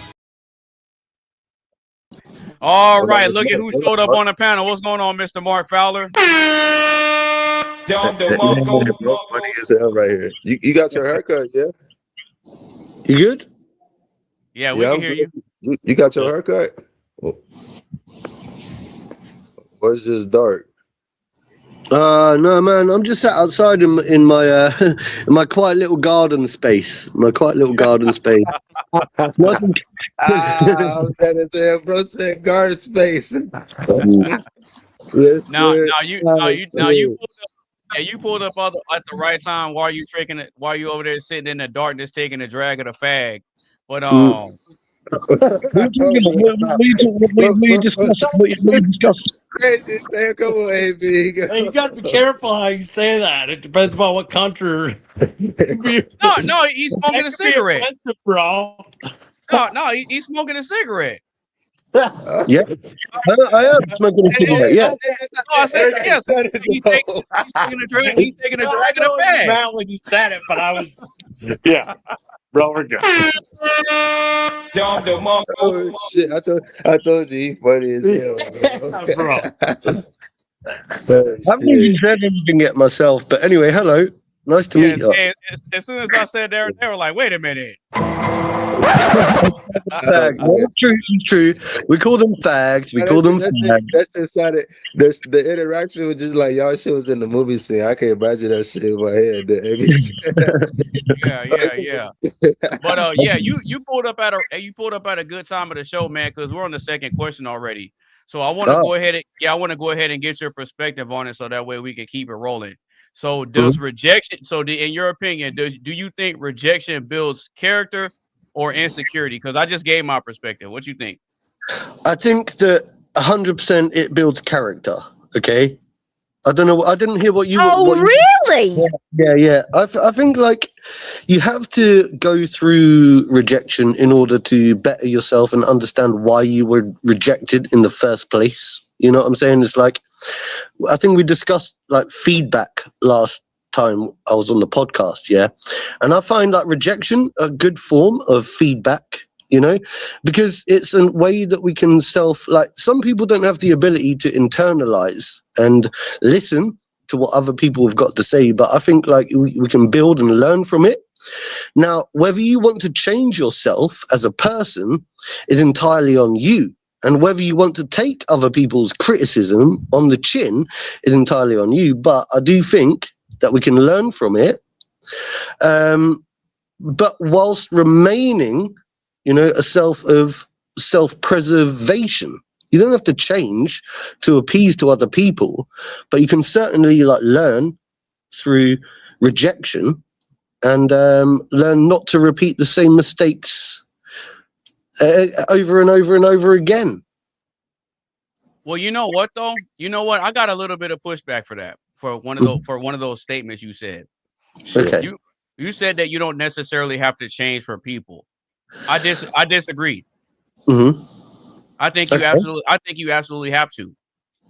All right, look at who showed up on the panel. What's going on, Mr. Mark Fowler?
Funny as hell right here. You got your haircut, yeah? You good?
Yeah, we can hear you.
You got your haircut? Or it's just dark?
No, man. I'm just sat outside in my in my quiet little garden space. My quiet little garden space. It's nice and...
that is a bro said garden space. Yes,
now
sir.
you pulled up at the right time while you over there sitting in the darkness taking a drag of the fag. But
we discussed.
Crazy, say, come on, AB.
Hey, you gotta be careful how you say that. It depends on what country.
No, he's smoking a cigarette,
bro.
No, he's smoking a cigarette.
Yeah, I am smoking a cigarette. Yeah.
I said yes. He's taking a drag of the fag.
Not when you said it, but I was. Yeah, bro, we're good.
Oh shit! I told you he funny as hell,
bro.
I haven't even said anything yet myself, but anyway, hello. Nice to meet you.
As soon as I said that, they were like, "Wait a minute."
True. We call them fags. We call them fags.
That's decided. There's the interaction was just like y'all shit was in the movie scene. I can't imagine that shit in my head.
Yeah. But you pulled up at a good time of the show, man, because we're on the second question already. So I want to go ahead and get your perspective on it, so that way we can keep it rolling. So does rejection? So in your opinion, do you think rejection builds character or insecurity? Because I just gave my perspective. What you think?
I think that 100% it builds character. Okay. I don't know. I didn't hear what you.
Really?
Yeah. I think like you have to go through rejection in order to better yourself and understand why you were rejected in the first place. You know what I'm saying? It's like, I think we discussed like feedback last time I was on the podcast. Yeah. And I find like rejection a good form of feedback, because it's a way that we can some people don't have the ability to internalize and listen to what other people have got to say. But I think like we can build and learn from it. Now, whether you want to change yourself as a person is entirely on you. And whether you want to take other people's criticism on the chin is entirely on you. But I do think that we can learn from it. But whilst remaining, a self-preservation. You don't have to change to appease to other people, but you can certainly like learn through rejection and learn not to repeat the same mistakes over and over and over again.
Well, you know what though? I got a little bit of pushback for that. For one of those statements you said.
Okay.
You said that you don't necessarily have to change for people. I disagree.
Mm-hmm.
I think you absolutely have to.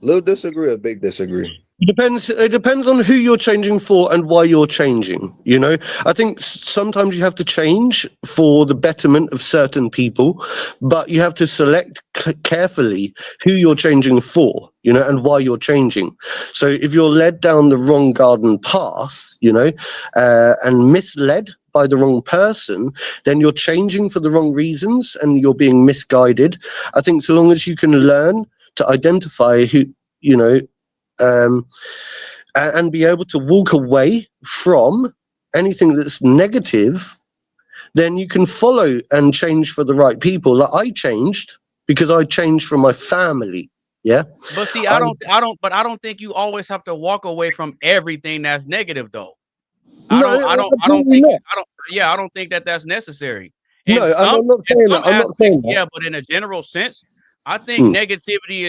Little disagree or big disagree?
It depends on who you're changing for and why you're changing. You know, I think sometimes you have to change for the betterment of certain people, but you have to select carefully who you're changing for, you know, and why you're changing. So if you're led down the wrong garden path, you know, and misled by the wrong person, then you're changing for the wrong reasons and you're being misguided. I think so long as you can learn to identify who, you know, and be able to walk away from anything that's negative, then you can follow and change for the right people. Like I changed because I changed for my family. Yeah.
But see, I don't think you always have to walk away from everything that's negative though. I don't think that's necessary. And
no, I'm not saying that. I'm not saying that.
Yeah, but in a general sense, I think negativity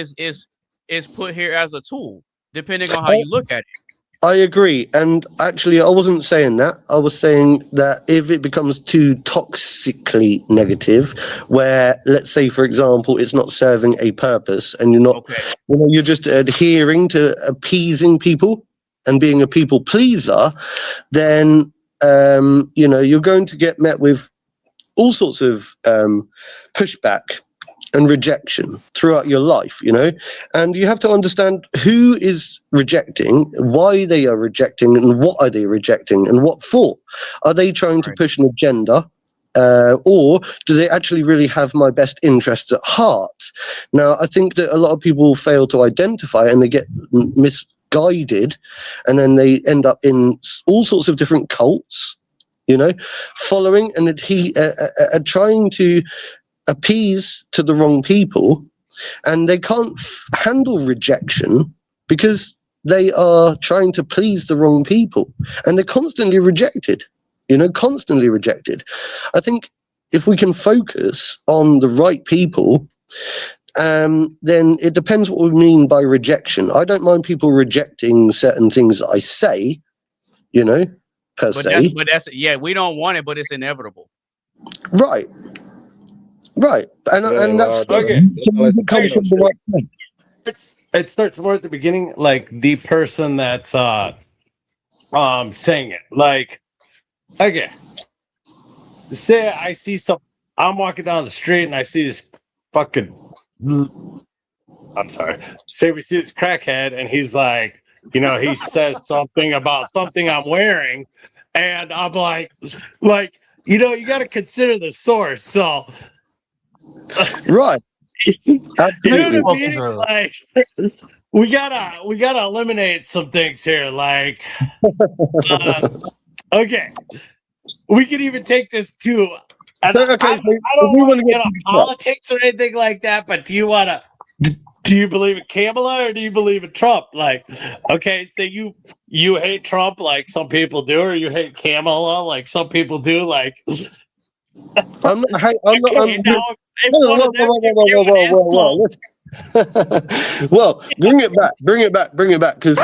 is put here as a tool, depending on how you look at it.
I agree. And actually, I wasn't saying that. I was saying that if it becomes too toxically negative, where, let's say, for example, it's not serving a purpose and you're not, you know, you're just adhering to appeasing people and being a people pleaser, then, you know, you're going to get met with all sorts of pushback and rejection throughout your life, you know, and you have to understand who is rejecting, why they are rejecting, and what are they rejecting, and what for. Are they trying to push an agenda, or do they actually really have my best interests at heart? Now, I think that a lot of people fail to identify and they get misguided, and then they end up in all sorts of different cults, you know, following and trying to appease to the wrong people, and they can't handle rejection because they are trying to please the wrong people, and they're constantly rejected, you know, constantly rejected. I think if we can focus on the right people, then it depends what we mean by rejection. I don't mind people rejecting certain things that I say, you know, per se.
But that's we don't want it, but it's inevitable.
Right. Right, and that's
okay.
It comes from the right thing.
It starts more at the beginning, like the person that's saying it. Like, okay, say I see I'm walking down the street and I see this fucking. I'm sorry. Say we see this crackhead and he's like, you know, he says something about something I'm wearing, and I'm like, you know, you got to consider the source. So.
Right.
You know what I mean? Like, we gotta eliminate some things here. Like, okay, we can even take this to. I don't want to get on politics or anything like that. But do you believe in Kamala or do you believe in Trump? Like, okay, so you hate Trump like some people do, or you hate Kamala like some people do. Like,
Well, bring it back, because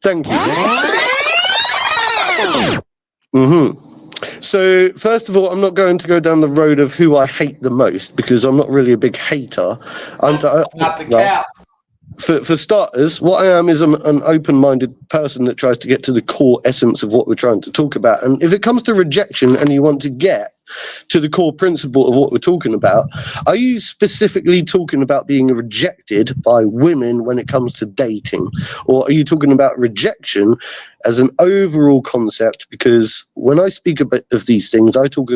thank you. So, first of all, I'm not going to go down the road of who I hate the most, because I'm not really a big hater.
Not the cap.
For starters, what I am is an open-minded person that tries to get to the core essence of what we're trying to talk about. And if it comes to rejection and you want to get to the core principle of what we're talking about, are you specifically talking about being rejected by women when it comes to dating? Or are you talking about rejection as an overall concept? Because when I speak of these things, I talk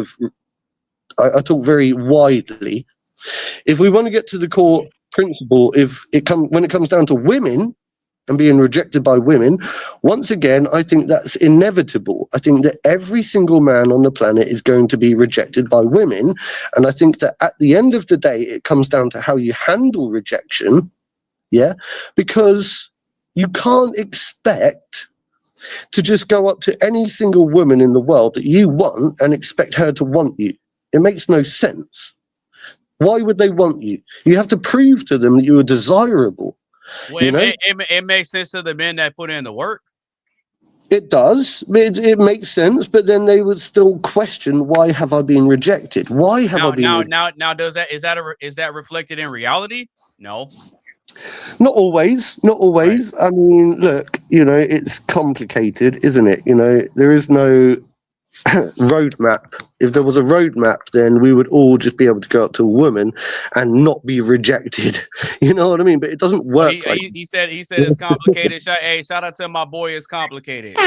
very widely. If we want to get to the core principle, when it comes down to women and being rejected by women, once again, I think that's inevitable. I think that every single man on the planet is going to be rejected by women, and I think that at the end of the day, it comes down to how you handle rejection, because you can't expect to just go up to any single woman in the world that you want and expect her to want you. It makes no sense. Why would they want you? You have to prove to them that you are desirable.
Well, it makes sense to the men that put in the work.
It does. It makes sense, but then they would still question, why have I been rejected? Why have I been rejected?
Now, is that reflected in reality? No.
Not always, not always. Right. I mean, look, it's complicated, isn't it? There is no roadmap. If there was a roadmap, then we would all just be able to go up to a woman and not be rejected. You know what I mean? But it doesn't work.
He said it's complicated. Hey, shout out to my boy. It's complicated.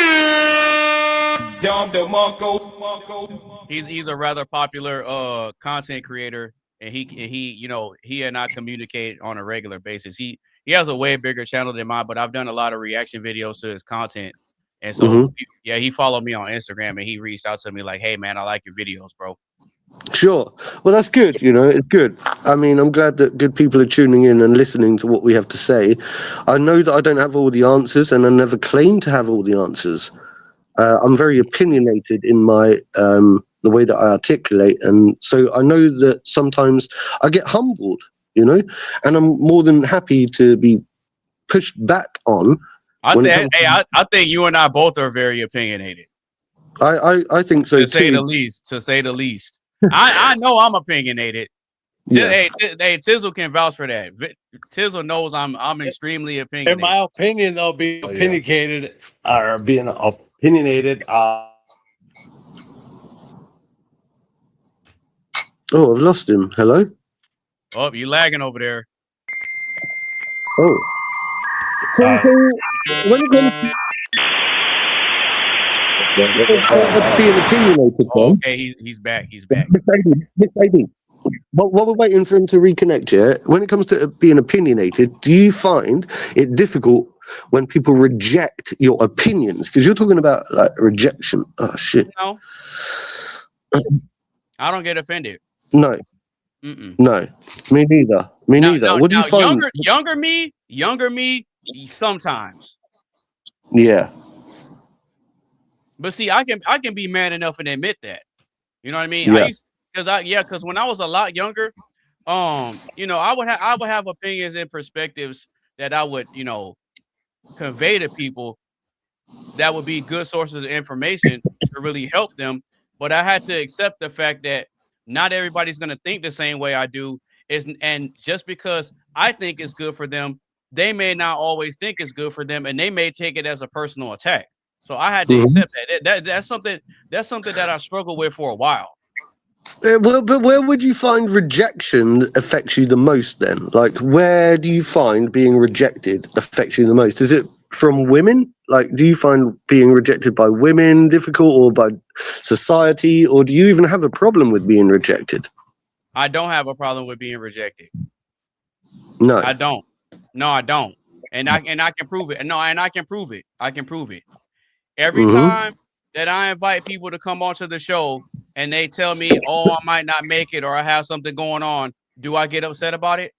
He's a rather popular content creator, and he and I communicate on a regular basis. He has a way bigger channel than mine, but I've done a lot of reaction videos to his content. And so, he followed me on Instagram, and he reached out to me like, hey, man, I like your videos, bro.
Sure. Well, that's good. It's good. I mean, I'm glad that good people are tuning in and listening to what we have to say. I know that I don't have all the answers, and I never claim to have all the answers. I'm very opinionated in my the way that I articulate. And so I know that sometimes I get humbled, and I'm more than happy to be pushed back on.
I think you and I both are very opinionated.
I think so,
to say the least. I know I'm opinionated. Yeah. Hey, Tizzle can vouch for that. Tizzle knows I'm extremely opinionated.
In my opinion, though, being opinionated or being opinionated.
Oh, I've lost him. Hello?
Oh, you lagging over there.
Oh. So when it comes to being opinionated,
okay, he's back.
Miss Lady. While we're waiting for him to reconnect, when it comes to being opinionated, do you find it difficult when people reject your opinions? Because you're talking about like rejection. Oh shit.
No. I don't get offended.
No. No. Me neither. What do you find?
Younger me, sometimes.
Yeah.
But see, I can be man enough and admit that. You know what I mean?
Yeah.
Because when I was a lot younger, I would have opinions and perspectives that I would, convey to people that would be good sources of information to really help them. But I had to accept the fact that not everybody's going to think the same way I do. And just because I think it's good for them, they may not always think it's good for them, and they may take it as a personal attack. So I had to accept that. That's something that I struggled with for a while.
Well, but where would you find rejection affects you the most then? Like, where do you find being rejected affects you the most? Is it from women? Like, do you find being rejected by women difficult, or by society, or do you even have a problem with being rejected?
I don't have a problem with being rejected.
No.
I don't. No, I don't. And I can prove it. No, and I can prove it. I can prove it. Every time that I invite people to come onto the show and they tell me, oh, I might not make it, or I have something going on, do I get upset about it?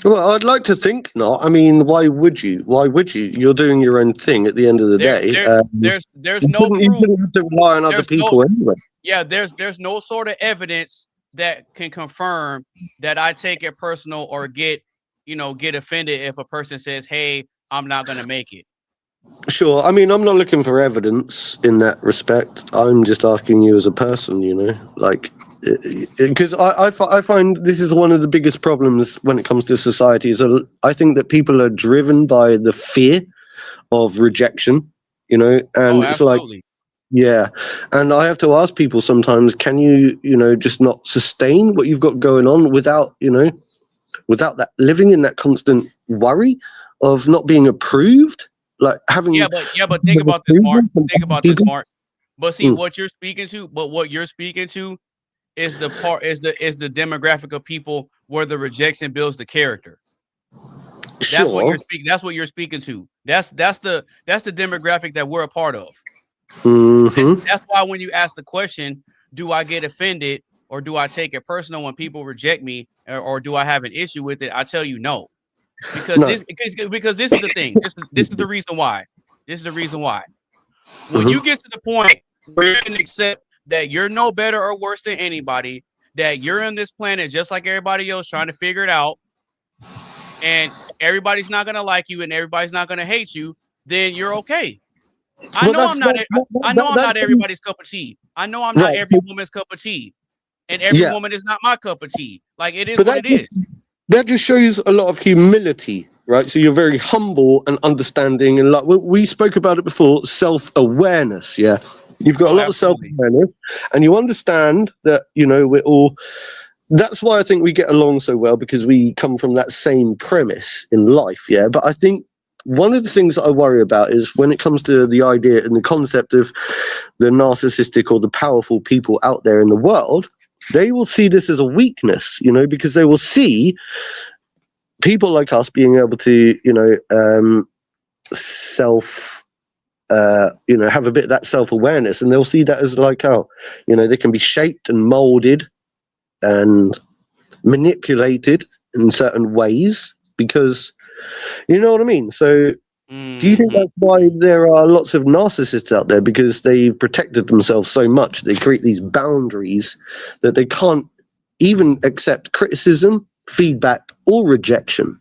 Well, I'd like to think not. I mean, why would you? You're doing your own thing at the end of the day.
There's no proof.
You shouldn't have to rely on other people anyway.
Yeah, there's no sort of evidence that can confirm that I take it personal or get offended if a person says, hey, I'm not going to make it.
Sure. I mean, I'm not looking for evidence in that respect. I'm just asking you as a person, like, because I find this is one of the biggest problems when it comes to society. So I think that people are driven by the fear of rejection, and it's like, yeah. And I have to ask people sometimes, can you, just not sustain what you've got going on without that living in that constant worry of not being approved? Like having
but think about this, Mark. But see, what you're speaking to is the demographic of people where the rejection builds the character.
Sure.
That's what you're speaking to. That's the demographic that we're a part of. That's why when you ask the question, do I get offended or do I take it personal when people reject me, or do I have an issue with it? I tell you no. Because this is the thing. This is the reason why. When you get to the point where you can accept that you're no better or worse than anybody, that you're on this planet just like everybody else trying to figure it out, and everybody's not gonna like you and everybody's not gonna hate you, then you're okay. I know I'm not everybody's cup of tea. I know I'm not every woman's cup of tea, and every woman is not my cup of tea. Like, it is what it is.
that just shows a lot of humility, right? So you're very humble and understanding, and like we spoke about it before, self-awareness. Yeah, you've got a lot
absolutely.
of self-awareness, and you understand that we're all. That's why I think we get along so well, because we come from that same premise in life. Yeah, but I think one of the things that I worry about is when it comes to the idea and the concept of the narcissistic or the powerful people out there in the world. They will see this as a weakness, because they will see people like us being able to, self, have a bit of that self-awareness, and they'll see that as like how, they can be shaped and molded and manipulated in certain ways because, you know what I mean? So do you think that's why there are lots of narcissists out there? Because they've protected themselves so much, they create these boundaries that they can't even accept criticism, feedback, or rejection.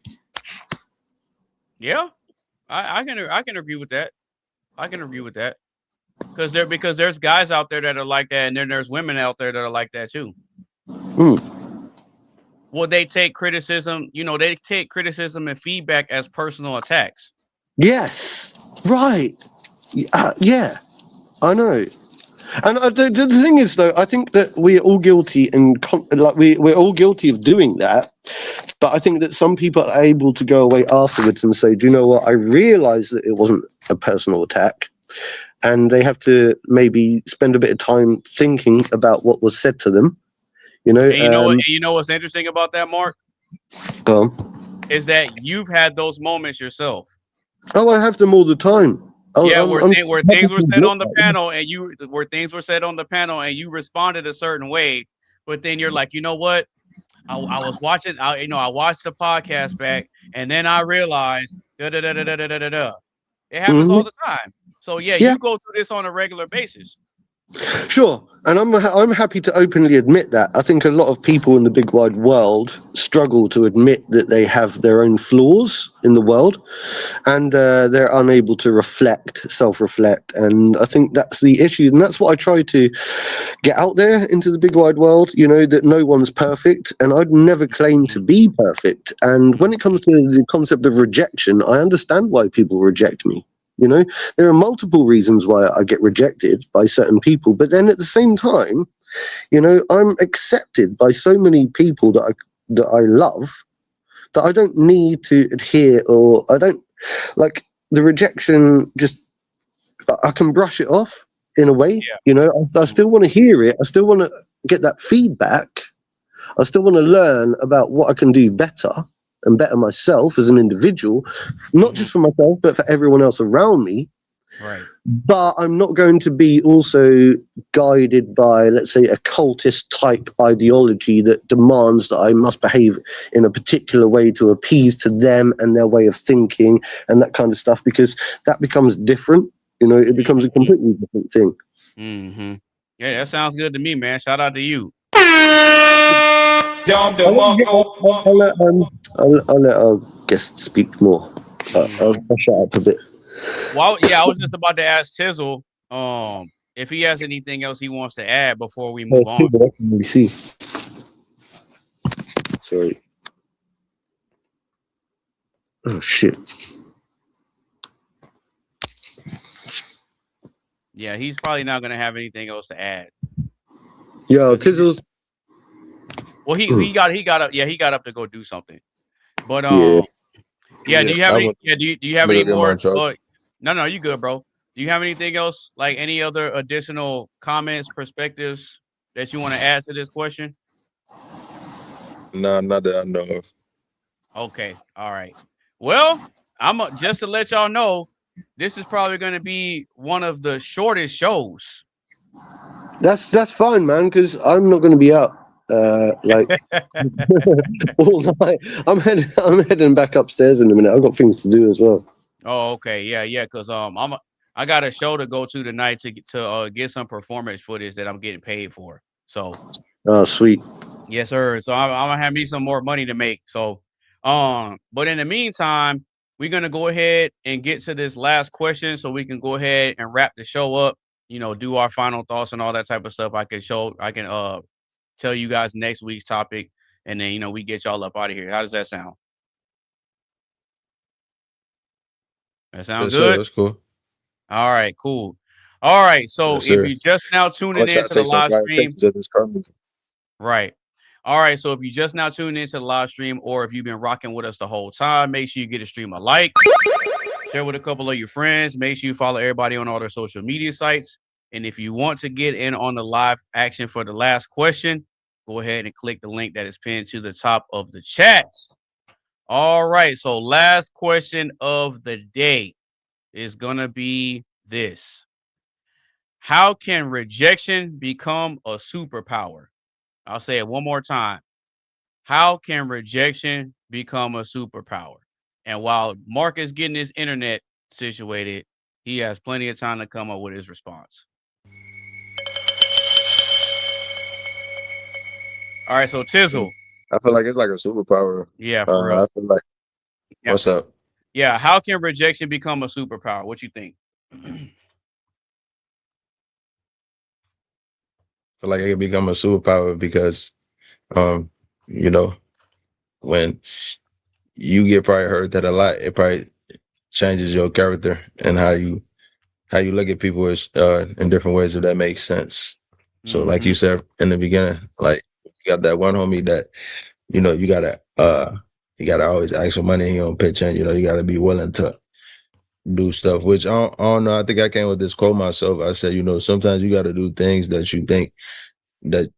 Yeah, I can agree with that. I can agree with that because there's guys out there that are like that, and then there's women out there that are like that too. Well, they take criticism, they take criticism and feedback as personal attacks.
Yes, right. Yeah, I know. And the thing is, though, I think that we're all guilty, and we're all guilty of doing that. But I think that some people are able to go away afterwards and say, "Do you know what? I realised that it wasn't a personal attack," and they have to maybe spend a bit of time thinking about what was said to them.
And you know what's interesting about that, Mark? Is that you've had those moments yourself.
Oh, I have them all the time.
Where things were said on the panel, and you responded a certain way, but then you're like, you know what? I was watching, I watched the podcast back, and then I realized It happens all the time. So you go through this on a regular basis.
Sure, and I'm happy to openly admit that. I think a lot of people in the big wide world struggle to admit that they have their own flaws in the world, and they're unable to self-reflect, and I think that's the issue, and that's what I try to get out there into the big wide world, that no one's perfect, and I'd never claim to be perfect. And when it comes to the concept of rejection, I understand why people reject me. There are multiple reasons why I get rejected by certain people, but then at the same time, I'm accepted by so many people that I love that I don't need to adhere, or I don't like the rejection. Just I can brush it off in a way. I still want to hear it. I still want to get that feedback. I still want to learn about what I can do better and better myself as an individual, not just for myself, but for everyone else around me.
Right.
But I'm not going to be also guided by, let's say, a cultist type ideology that demands that I must behave in a particular way to appease to them and their way of thinking and that kind of stuff, because that becomes different. It becomes a completely different thing.
Mm-hmm. Yeah, that sounds good to me, man. Shout out to you.
I'll let our guests speak more. I'll shut up a bit.
Well, yeah, I was just about to ask Tizzle if he has anything else he wants to add before we move on.
Let me see. Sorry. Oh, shit.
Yeah, he's probably not going to have anything else to add.
Yeah, Tizzle's.
Well, he got up. Yeah, he got up to go do something. But yeah. Do you have any? Yeah, do you have any more? No, you good, bro. Do you have anything else, like any other additional comments, perspectives that you want to add to this question?
No, not that I know of.
Okay, all right. Well, I'm just to let y'all know, this is probably going to be one of the shortest shows.
That's fine, man, because I'm not going to be out all night. I'm heading back upstairs in a minute. I've got things to do as well.
Oh, okay, yeah, because I got a show to go to tonight to get some performance footage that I'm getting paid for. So,
oh, sweet.
Yes, sir. So I'm gonna have me some more money to make. So, but in the meantime, we're gonna go ahead and get to this last question, so we can go ahead and wrap the show up. Do our final thoughts and all that type of stuff. I can tell you guys next week's topic and then we get y'all up out of here. How does that sound? That sound
Sir,
good?
that's cool.
All right, cool. All right, so
Yes,
if
sir.
you just now
I'm
tuning
gonna try
in
to
to the
take some
live
fire
stream,
pictures of this car.
right? All right, so if you just now tuning into the live stream, or if you've been rocking with us the whole time, make sure you get a stream a like, share with a couple of your friends. Make sure you follow everybody on all their social media sites. And if you want to get in on the live action for the last question, go ahead and click the link that is pinned to the top of the chat. All right, so last question of the day is gonna be this: how can rejection become a superpower? I'll say it one more time. How can rejection become a superpower? And while Mark is getting his internet situated, he has plenty of time to come up with his response. All right, so Tizzle.
I feel like it's like a superpower.
Yeah, for real.
I feel like
Yeah.
What's up?
Yeah, how can rejection become a superpower? What you think?
I feel like it can become a superpower because, you know, when you get probably heard that a lot, it probably changes your character and how you look at people is in different ways, if that makes sense. So like you said in the beginning, like you got that one homie that, you gotta always ask for money and he don't pitch in, you gotta be willing to do stuff, which I don't know. I think I came with this quote myself. I said, sometimes you gotta do things that you think that,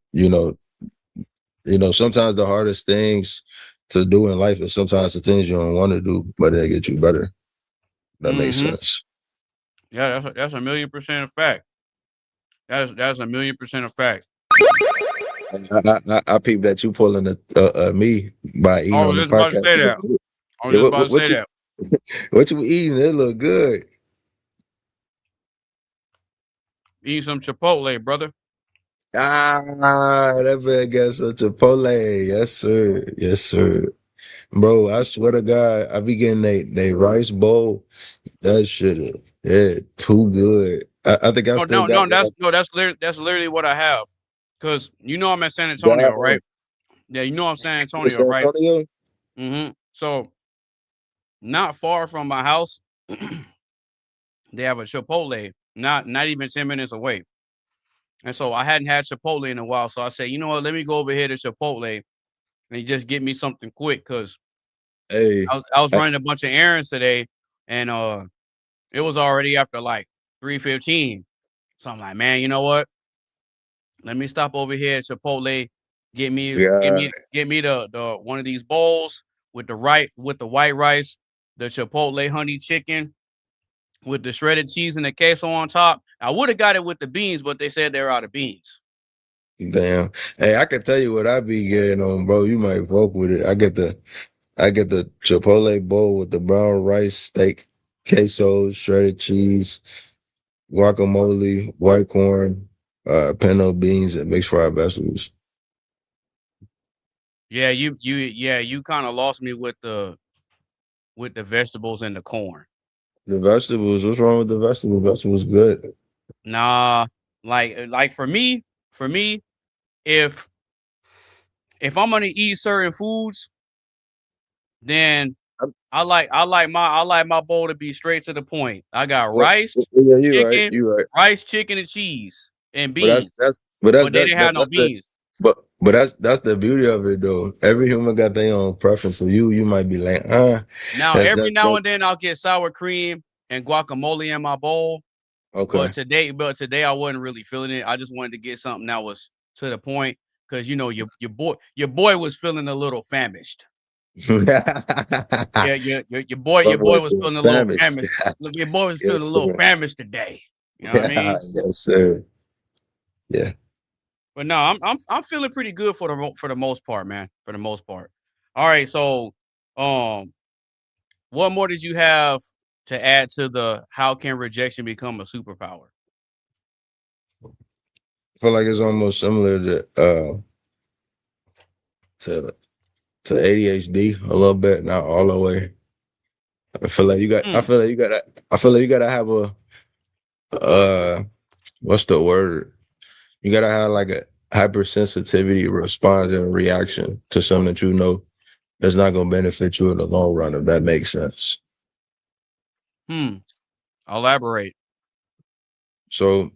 sometimes the hardest things to do in life is sometimes the things you don't want to do, but they get you better. That makes sense.
Yeah, that's 1,000,000% a fact. That's 1,000,000% a fact.
I peeped that you pulling me by eating on the podcast.
I was just about to say that.
What you eating? It look good.
Eating some Chipotle, brother.
That man got some Chipotle. Yes, sir. Yes, sir. Bro, I swear to God, I be getting they rice bowl. That shit is too good. I think I still got
that's literally what I have. Cause I'm at San Antonio, right? Yeah, I'm San Antonio, right? Mm-hmm. So not far from my house, they have a Chipotle, not even 10 minutes away. And so I hadn't had Chipotle in a while. So I said, you know what, let me go over here to Chipotle and just get me something quick, because I was running a bunch of errands today, and it was already after like 3:15. So I'm like, man, you know what? Let me stop over here at Chipotle, get me the one of these bowls with the white rice, the Chipotle honey chicken with the shredded cheese and the queso on top. I would have got it with the beans, but they said they're out of beans.
Damn. Hey, I can tell you what I be getting on, bro. You might fuck with it. I get the Chipotle bowl with the brown rice, steak, queso, shredded cheese, guacamole, white corn, pinto beans, and mixed fried vegetables.
Yeah, you kind of lost me with the vegetables and the corn.
The vegetables, what's wrong with the vegetables? Vegetables good.
Nah, like for me, if I'm gonna eat certain foods, then I like my bowl to be straight to the point. I got rice, chicken, rice, chicken, and cheese, and beans. But they didn't have no beans.
But that's the beauty of it, though. Every human got their own preference. So you might be like,
Now every now and then I'll get sour cream and guacamole in my bowl.
Okay.
But today I wasn't really feeling it. I just wanted to get something that was to the point, because your boy was feeling a little famished. Yeah, your boy was feeling a little famished. Look, your boy was feeling a little famished today. You know what I mean?
Yes, sir. Yeah.
But no, I'm feeling pretty good for the most part, man. For the most part. All right, so what more did you have to add to the how can rejection become a superpower?
I feel like it's almost similar to ADHD a little bit, not all the way. I feel like you gotta have a what's the word? You gotta have like hypersensitivity response and reaction to something that you know that's not going to benefit you in the long run, if that makes sense.
Elaborate.
So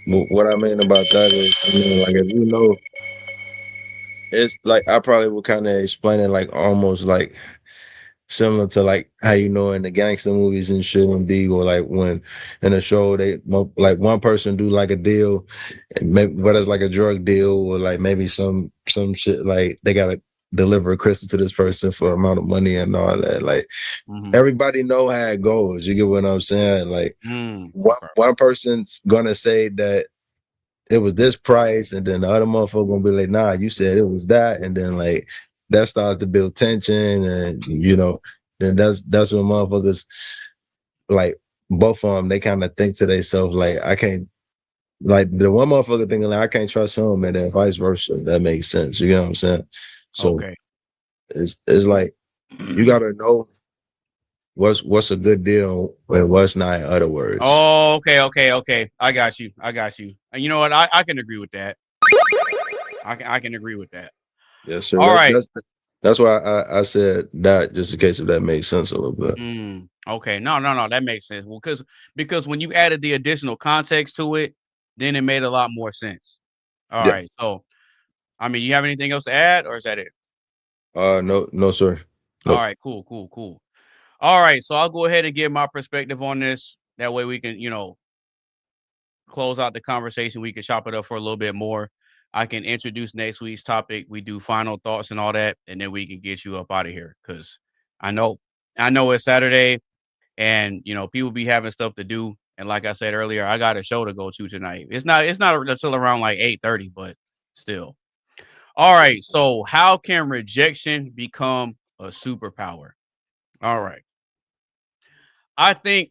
what I mean about that is, I mean, like, if you know, it's like, I probably would kind of explain it like almost like similar to like how you know in the gangster movies and shit and be, or like when in a show they like one person do like a deal, and maybe whether it's like a drug deal or like maybe some shit, like they gotta deliver a crystal to this person for an amount of money and all that. Like everybody know how it goes. You get what I'm saying? Like one person's gonna say that it was this price, and then the other motherfucker gonna be like, nah, you said it was that, and then like that starts to build tension, and you know, then that's when motherfuckers, like, both of them, they kind of think to themselves like, I can't, like the one motherfucker thinking like I can't trust him, and then vice versa. That makes sense. You get what I'm saying? So it's like you gotta know what's a good deal and what's not, in other words.
Oh, okay. I got you. And you know what? I can agree with that. I can agree with that.
Yes, sir.
All right.
That's why I said that, just in case if that makes sense a little bit.
Okay. No, that makes sense. Well, because when you added the additional context to it, then it made a lot more sense. All right. So, I mean, you have anything else to add, or is that it?
No, sir.
Nope. All right. Cool. All right. So I'll go ahead and give my perspective on this. That way we can, close out the conversation. We can chop it up for a little bit more. I can introduce next week's topic. We do final thoughts and all that, and then we can get you up out of here. Cause I know it's Saturday, and people be having stuff to do. And like I said earlier, I got a show to go to tonight. It's not until around like 8:30, but still. All right. So how can rejection become a superpower? All right. I think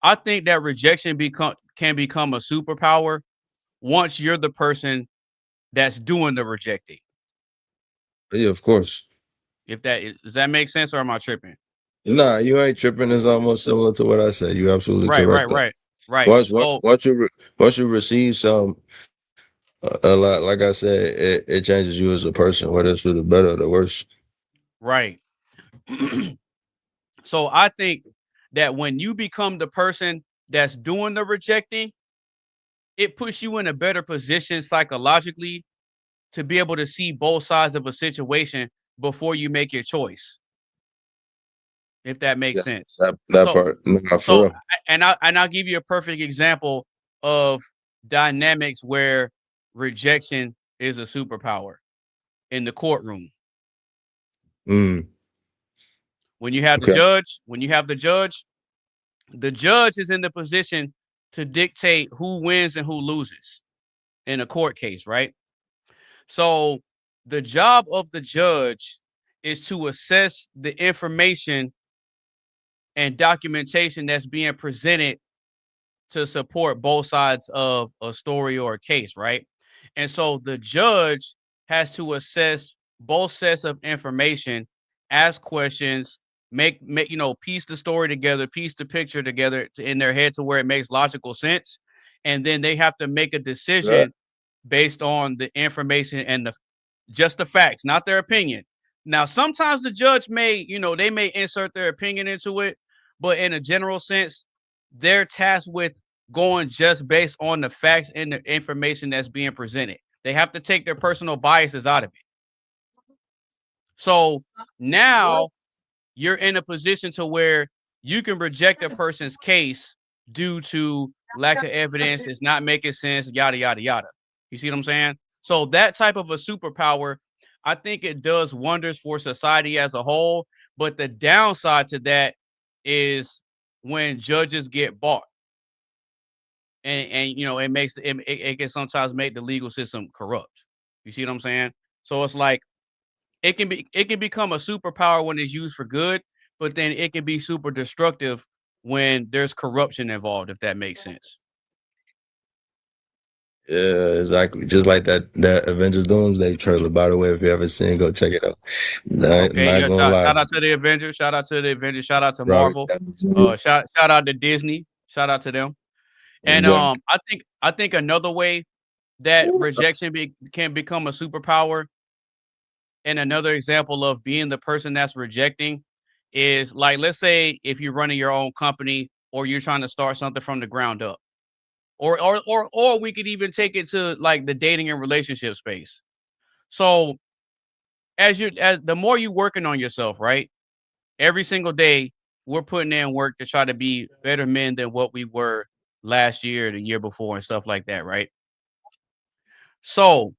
I think that rejection can become a superpower once you're the person that's doing the rejecting.
Yeah, of course.
Does that make sense, or am I tripping?
Nah, you ain't tripping. It's almost similar to what I said. You absolutely correct.
Right.
Once you receive some, a lot, like I said, it changes you as a person, whether it's for the better or the worse.
Right. So I think that when you become the person that's doing the rejecting, it puts you in a better position psychologically to be able to see both sides of a situation before you make your choice. If that makes sense.
That part. Nah, for real.
And I'll give you a perfect example of dynamics where rejection is a superpower in the courtroom. When you have the judge is in the position to dictate who wins and who loses in a court case, right? So the job of the judge is to assess the information and documentation that's being presented to support both sides of a story or a case, right? And so the judge has to assess both sets of information, ask questions, make piece the story together, piece the picture together in their head to where it makes logical sense, and then they have to make a decision based on the information and just the facts, not their opinion. Now, sometimes the judge may, they may insert their opinion into it, but in a general sense, they're tasked with going just based on the facts and the information that's being presented. They have to take their personal biases out of it. So now you're in a position to where you can reject a person's case due to lack of evidence, it's not making sense, yada, yada, yada. You see what I'm saying? So that type of a superpower, I think it does wonders for society as a whole. But the downside to that is when judges get bought. And it can sometimes make the legal system corrupt. You see what I'm saying? So it's like it can become a superpower when it's used for good, but then it can be super destructive when there's corruption involved, if that makes sense.
Yeah, exactly. Just like that Avengers Doomsday trailer. By the way, if you haven't seen, go check it out. Not gonna lie.
Shout out to the Avengers. Shout out to Marvel. Shout out to Disney. Shout out to them. And I think another way that rejection can become a superpower. And another example of being the person that's rejecting is like, let's say if you're running your own company or you're trying to start something from the ground up. Or we could even take it to like the dating and relationship space. So as the more you working on yourself, right? Every single day we're putting in work to try to be better men than what we were last year, the year before, and stuff like that, right? So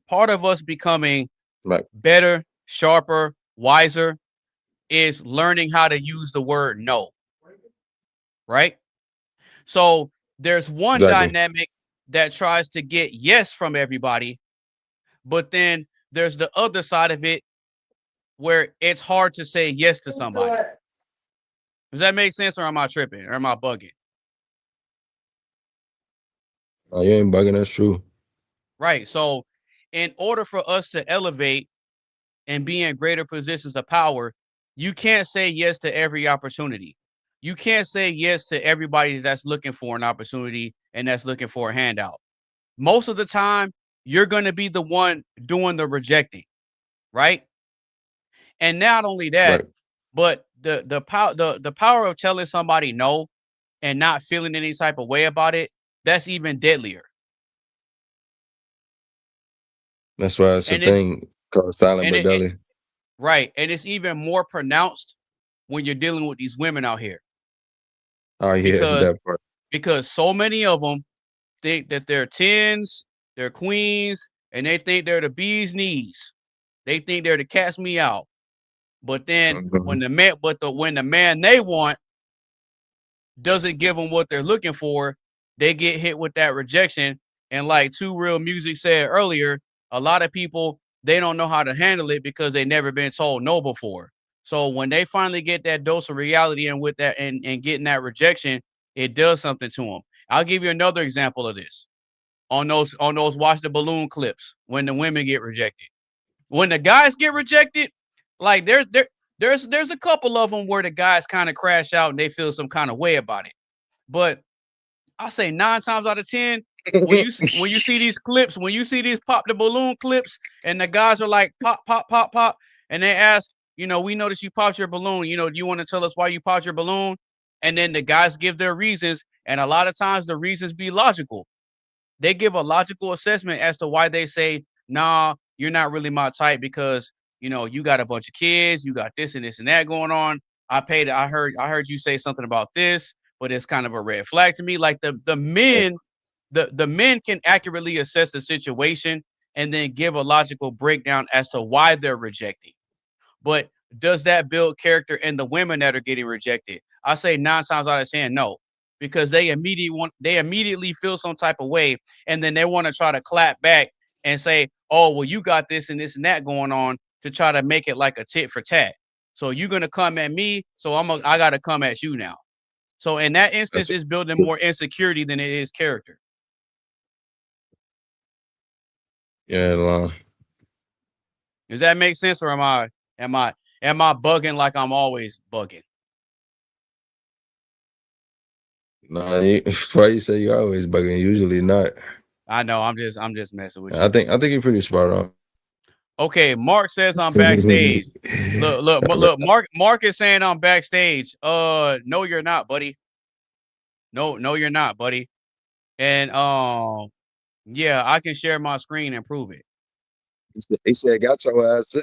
part of us becoming
Right.
better, sharper, wiser is learning how to use the word no, right? So there's one
Exactly.
dynamic that tries to get yes from everybody, but then there's the other side of it where it's hard to say yes to somebody. Does that make sense, or am I tripping, or am I bugging?
You ain't bugging. That's true.
Right. So in order for us to elevate and be in greater positions of power, you can't say yes to every opportunity. You can't say yes to everybody that's looking for an opportunity and that's looking for a handout. Most of the time, you're going to be the one doing the rejecting, right? And not only that,
Right.
but the power of telling somebody no and not feeling any type of way about it, that's even deadlier.
That's why it's a
And it's
thing called silent
and
but
it
deadly.
right, and it's even more pronounced when you're dealing with these women out here
Oh yeah,
because
that part.
so many of them think that they're tens, they're queens, and they think they're the bee's knees. They think they're the cat's meow. But then
Mhm.
when the man they want doesn't give them what they're looking for, they get hit with that rejection. And like Two Real Music said earlier, a lot of people, they don't know how to handle it because they never been told no before. So when they finally get that dose of reality and with that and getting that rejection, it does something to them. I'll give you another example of this on those watch the balloon clips when the women get rejected. When the guys get rejected, like there's a couple of them where the guys kind of crash out and they feel some kind of way about it. But I say 9 times out of 10, when you see these clips, when you see these pop the balloon clips, and the guys are like pop, pop, pop, pop, and they ask, we noticed you popped your balloon. Do you want to tell us why you popped your balloon? And then the guys give their reasons, and a lot of times the reasons be logical. They give a logical assessment as to why they say, nah, you're not really my type because you got a bunch of kids, you got this and this and that going on. I heard you say something about this, but it's kind of a red flag to me. Like the men, the men can accurately assess the situation and then give a logical breakdown as to why they're rejecting. But does that build character in the women that are getting rejected? I say 9 times out of 10, no, because they immediately feel some type of way, and then they want to try to clap back and say, "Oh, well, you got this and this and that going on," to try to make it like a tit for tat. So you're gonna come at me, so I gotta come at you now. So in that instance,
That's
it's building more insecurity than it is character.
yeah,
Does that make sense, or am I bugging like I'm always bugging?
nah. Why you say you always bugging? Usually not.
I know I'm just messing with you.
I think you're pretty spot on.
Okay, Mark says I'm backstage. Look. Mark is saying I'm backstage. No, you're not, buddy. No, you're not, buddy. And yeah, I can share my screen and prove it.
He said, "Got your ass."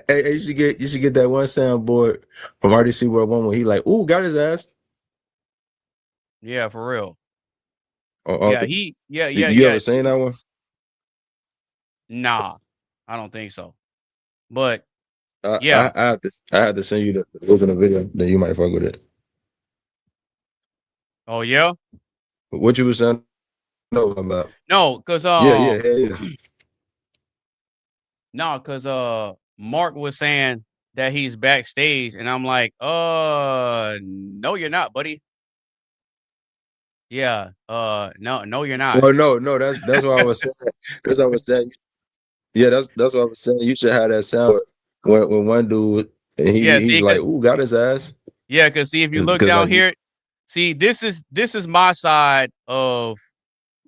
Hey, you should get that one soundboard from RDC World One where he like, "Ooh, got his ass."
Yeah, for real.
Oh,
Yeah,
you ever seen that one?
Nah, I don't think so. But
I,
yeah.
I, I had to send you the original video. Then you might fuck with it.
Oh yeah.
What you was saying about?
No, cause
Yeah.
no, cause Mark was saying that he's backstage, and I'm like, no, you're not, buddy. Yeah, no, you're not.
Well, no, that's what I was saying. That's what I was saying. Yeah, that's what I was saying. You should have that sound when one dude and
Yeah,
he's
see,
like, "Ooh, got his ass."
yeah, cause see, if you look
Because
down
like
here, see, this is my side of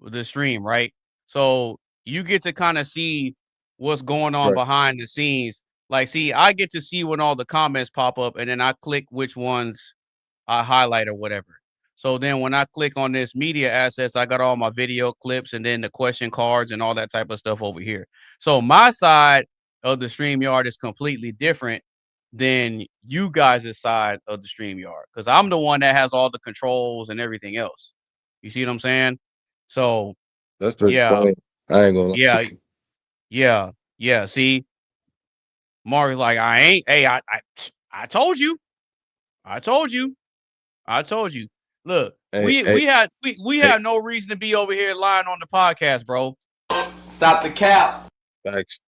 the stream, right? So you get to kind of see what's going on
Right.
behind the scenes. Like, see, I get to see when all the comments pop up, and then I click which ones I highlight or whatever. So then when I click on this media assets, I got all my video clips and then the question cards and all that type of stuff over here. So my side of the StreamYard is completely different than you guys' side of the StreamYard, because I'm the one that has all the controls and everything else. You see what I'm saying? So
That's pretty
yeah,
funny. I ain't gonna lie
yeah,
to you.
yeah. See, Mark's like, I ain't. Hey, I told you. I told you. I told you. Look,
Hey,
we
hey,
we had we
hey,
have no reason to be over here lying on the podcast, bro.
Stop the cap.
facts.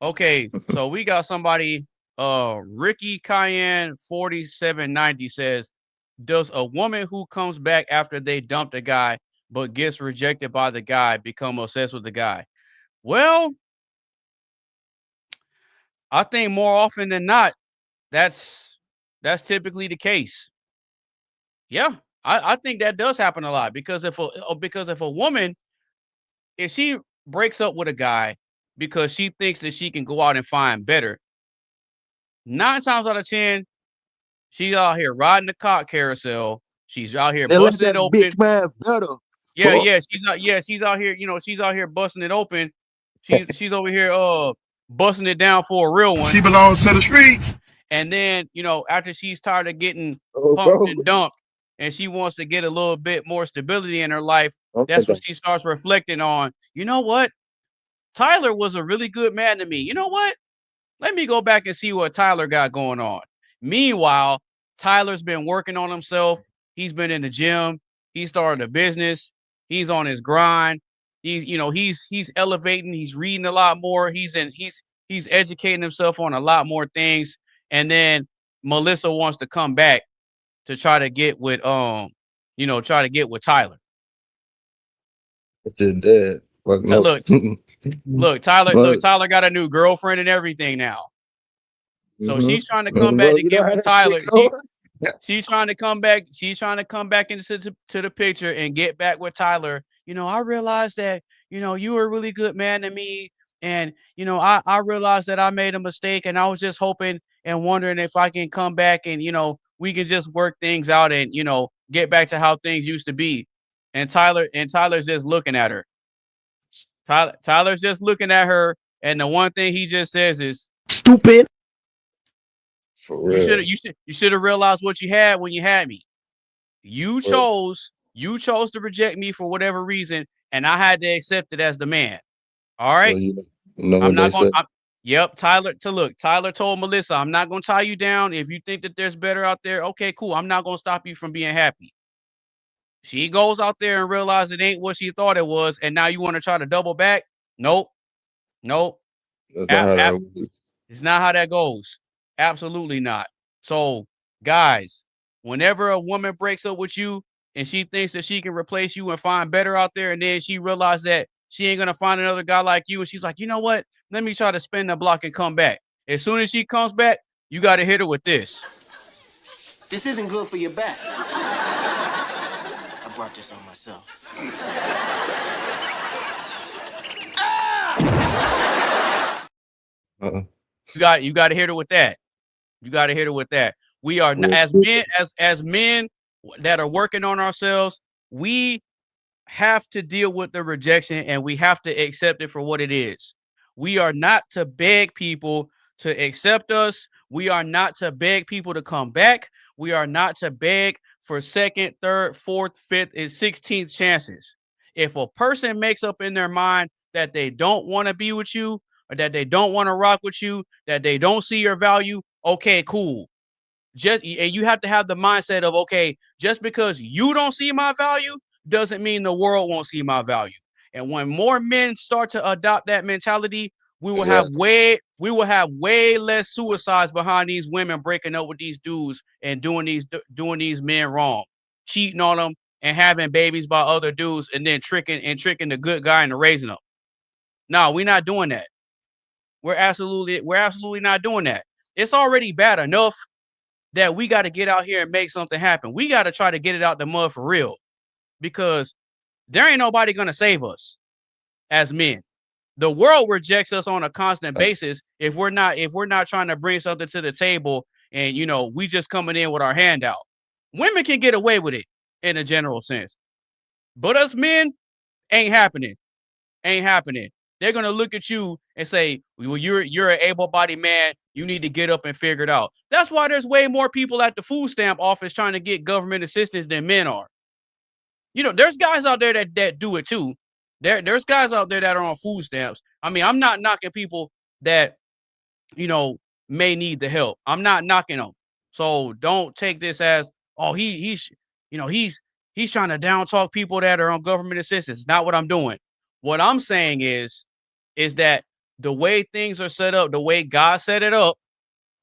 Okay, so we got somebody. Ricky Cayenne 4790 says, "Does a woman who comes back after they dumped a guy but gets rejected by the guy become obsessed with the guy?" Well, I think more often than not, that's typically the case. Yeah, I think that does happen a lot, because if a woman, if she breaks up with a guy because she thinks that she can go out and find better, 9 times out of 10, she's out here riding the cock carousel. She's out here
They let
busting
that
it open.
bitch man better.
She's out here, she's out here busting it open. She's over here busting it down for a real one.
She belongs to the streets.
And then, after she's tired of getting
Oh,
pumped
bro.
and dumped and she wants to get a little bit more stability in her life,
I'm
that's when
thinking,
she starts reflecting on, you know what? Tyler was a really good man to me. You know what? Let me go back and see what Tyler got going on. Meanwhile, Tyler's been working on himself. He's been in the gym. He started a business. He's on his grind. He's elevating. He's reading a lot more. He's educating himself on a lot more things. And then Melissa wants to come back to try to get with Tyler.
shit dead. Fuck no.
Look, Tyler got a new girlfriend and everything now. So she's trying to come back
Bro,
to
you know
get
how
with
that shit
Tyler.
go?
She's trying to come back. She's trying to come back into the picture and get back with Tyler. I realized that, you were a really good man to me. And, I realized that I made a mistake, and I was just hoping and wondering if I can come back and, we can just work things out and, get back to how things used to be. And Tyler's just looking at her. Tyler's just looking at her. And the one thing he just says is,
Stupid.
For real.
You should have realized what you had when you had me. You
Well,
chose to reject me for whatever reason, and I had to accept it as the man. All right.
you know
I'm
what they
not going
say?
to. Yep. Tyler told Melissa, I'm not going to tie you down. If you think that there's better out there, okay, cool. I'm not going to stop you from being happy. She goes out there and realizes it ain't what she thought it was. And now you want to try to double back? Nope.
That's not how that works.
It's not how that goes. Absolutely not. So, guys, whenever a woman breaks up with you and she thinks that she can replace you and find better out there, and then she realizes that she ain't going to find another guy like you, and she's like, you know what? Let me try to spin the block and come back. As soon as she comes back, you got to hit her with this.
This isn't good for your back. I brought this on myself.
You got to hit her with that. You got to hit her with that. We are not, as men that are working on ourselves, we have to deal with the rejection, and we have to accept it for what it is. We are not to beg people to accept us. We are not to beg people to come back. We are not to beg for second, third, fourth, fifth, and 16th chances. If a person makes up in their mind that they don't want to be with you, or that they don't want to rock with you, that they don't see your value, okay, cool. And you have to have the mindset of, okay, just because you don't see my value doesn't mean the world won't see my value. And when more men start to adopt that mentality, we will have way less suicides behind these women breaking up with these dudes and doing these men wrong, cheating on them and having babies by other dudes, and then tricking the good guy into raising them. No, we're not doing that. We're absolutely not doing that. It's already bad enough that we got to get out here and make something happen. We got to try to get it out the mud for real. because there ain't nobody gonna save us as men. The world rejects us on a constant basis if we're not trying to bring something to the table, and we just coming in with our hand out. Women can get away with it in a general sense, but us men ain't happening. Ain't happening. They're gonna look at you and say, "Well, you're an able-bodied man. You need to get up and figure it out." That's why there's way more people at the food stamp office trying to get government assistance than men are. There's guys out there that do it too. There's guys out there that are on food stamps. I mean, I'm not knocking people that may need the help. I'm not knocking them. So don't take this as, oh, he's trying to down talk people that are on government assistance. Not what I'm doing. What I'm saying is that the way things are set up, the way God set it up,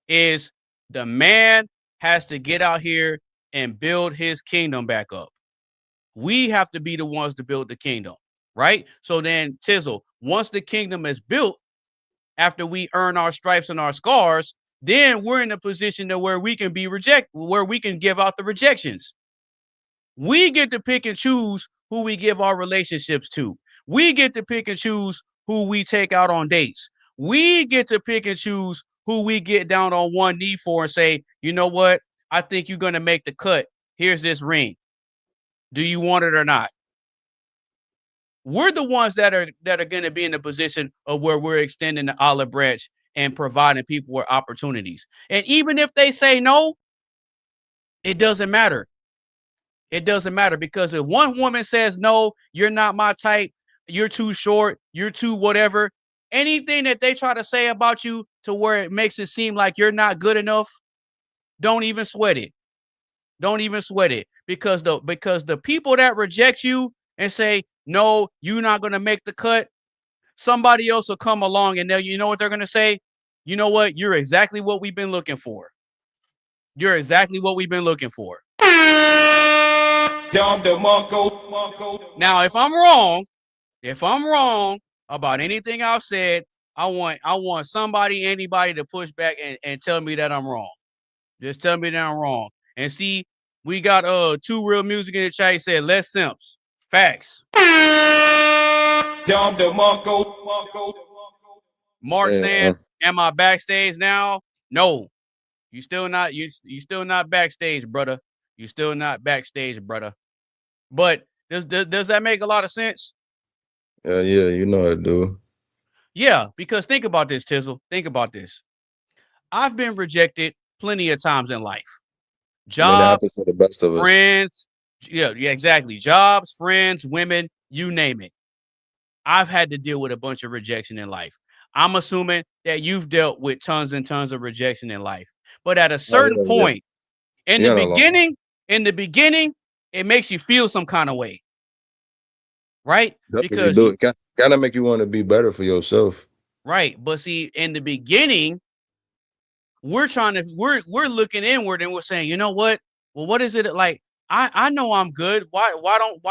is the man has to get out here and build his kingdom back up. We have to be the ones to build the kingdom, right? So then, Tizzle, once the kingdom is built, after we earn our stripes and our scars, then we're in a position to where we can be where we can give out the rejections. We get to pick and choose who we give our relationships to. We get to pick and choose who we take out on dates. We get to pick and choose who we get down on one knee for and say, you know what? I think you're going to make the cut. Here's this ring. Do you want it or not? We're the ones that are going to be in the position of where we're extending the olive branch and providing people with opportunities. And even if they say no, it doesn't matter. It doesn't matter, because if one woman says, no, you're not my type, you're too short, you're too whatever, anything that they try to say about you to where it makes it seem like you're not good enough, don't even sweat it. Don't even sweat it, because the people that reject you and say, no, you're not going to make the cut, somebody else will come along and you know what they're going to say? You know what? You're exactly what we've been looking for. You're exactly what we've been looking for. Now, if I'm wrong about anything I've said, I want anybody to push back and tell me that I'm wrong. Just tell me that I'm wrong. And see, we got Two Real Music in the chat. He said, less simps. Facts. Mark saying, am I backstage now? No. You still not backstage, brother. You still not backstage, brother. But does that make a lot of sense?
Yeah, you know it, dude.
Yeah, because think about this, Tizzle. Think about this. I've been rejected plenty of times in life. Jobs,
for the best of
friends. Yeah, exactly. Jobs, friends, women, you name it. I've had to deal with a bunch of rejection in life. I'm assuming that you've dealt with tons and tons of rejection in life. But at a certain point, in the beginning, it makes you feel some kind of way. Right?
Because it kind of make you want to be better for yourself.
Right. But see, in the beginning, we're looking inward and we're saying, you know what? Well, what is it like? I know I'm good. Why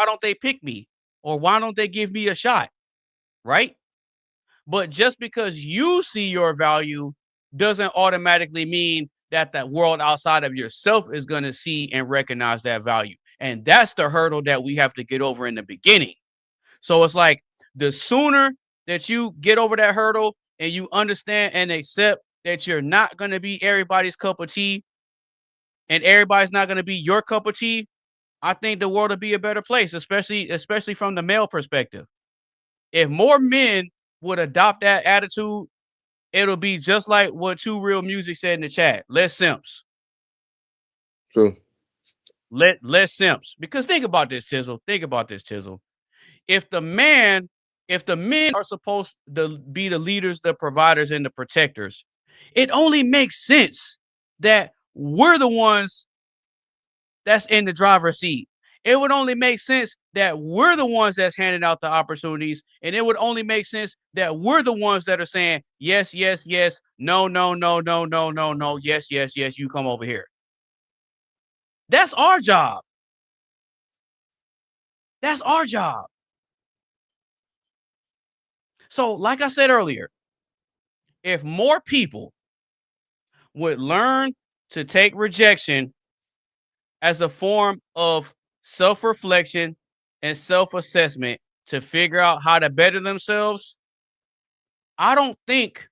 don't they pick me? Or why don't they give me a shot? Right? But just because you see your value doesn't automatically mean that that world outside of yourself is going to see and recognize that value. And that's the hurdle that we have to get over in the beginning. So it's like the sooner that you get over that hurdle and you understand and accept that you're not going to be everybody's cup of tea and everybody's not going to be your cup of tea, I think the world will be a better place, especially from the male perspective. If more men would adopt that attitude, it'll be just like what Two Real Music said in the chat. Less simps.
True.
Less simps. Because think about this, Tizzle. If the men are supposed to be the leaders, the providers, and the protectors, it only makes sense that we're the ones that's in the driver's seat. It would only make sense that we're the ones that's handing out the opportunities. And it would only make sense that we're the ones that are saying, yes, yes, yes, no, no, no, no, no, no, no, yes, yes, yes, you come over here. That's our job. That's our job. So, like I said earlier, if more people would learn to take rejection as a form of self-reflection and self-assessment to figure out how to better themselves, I don't think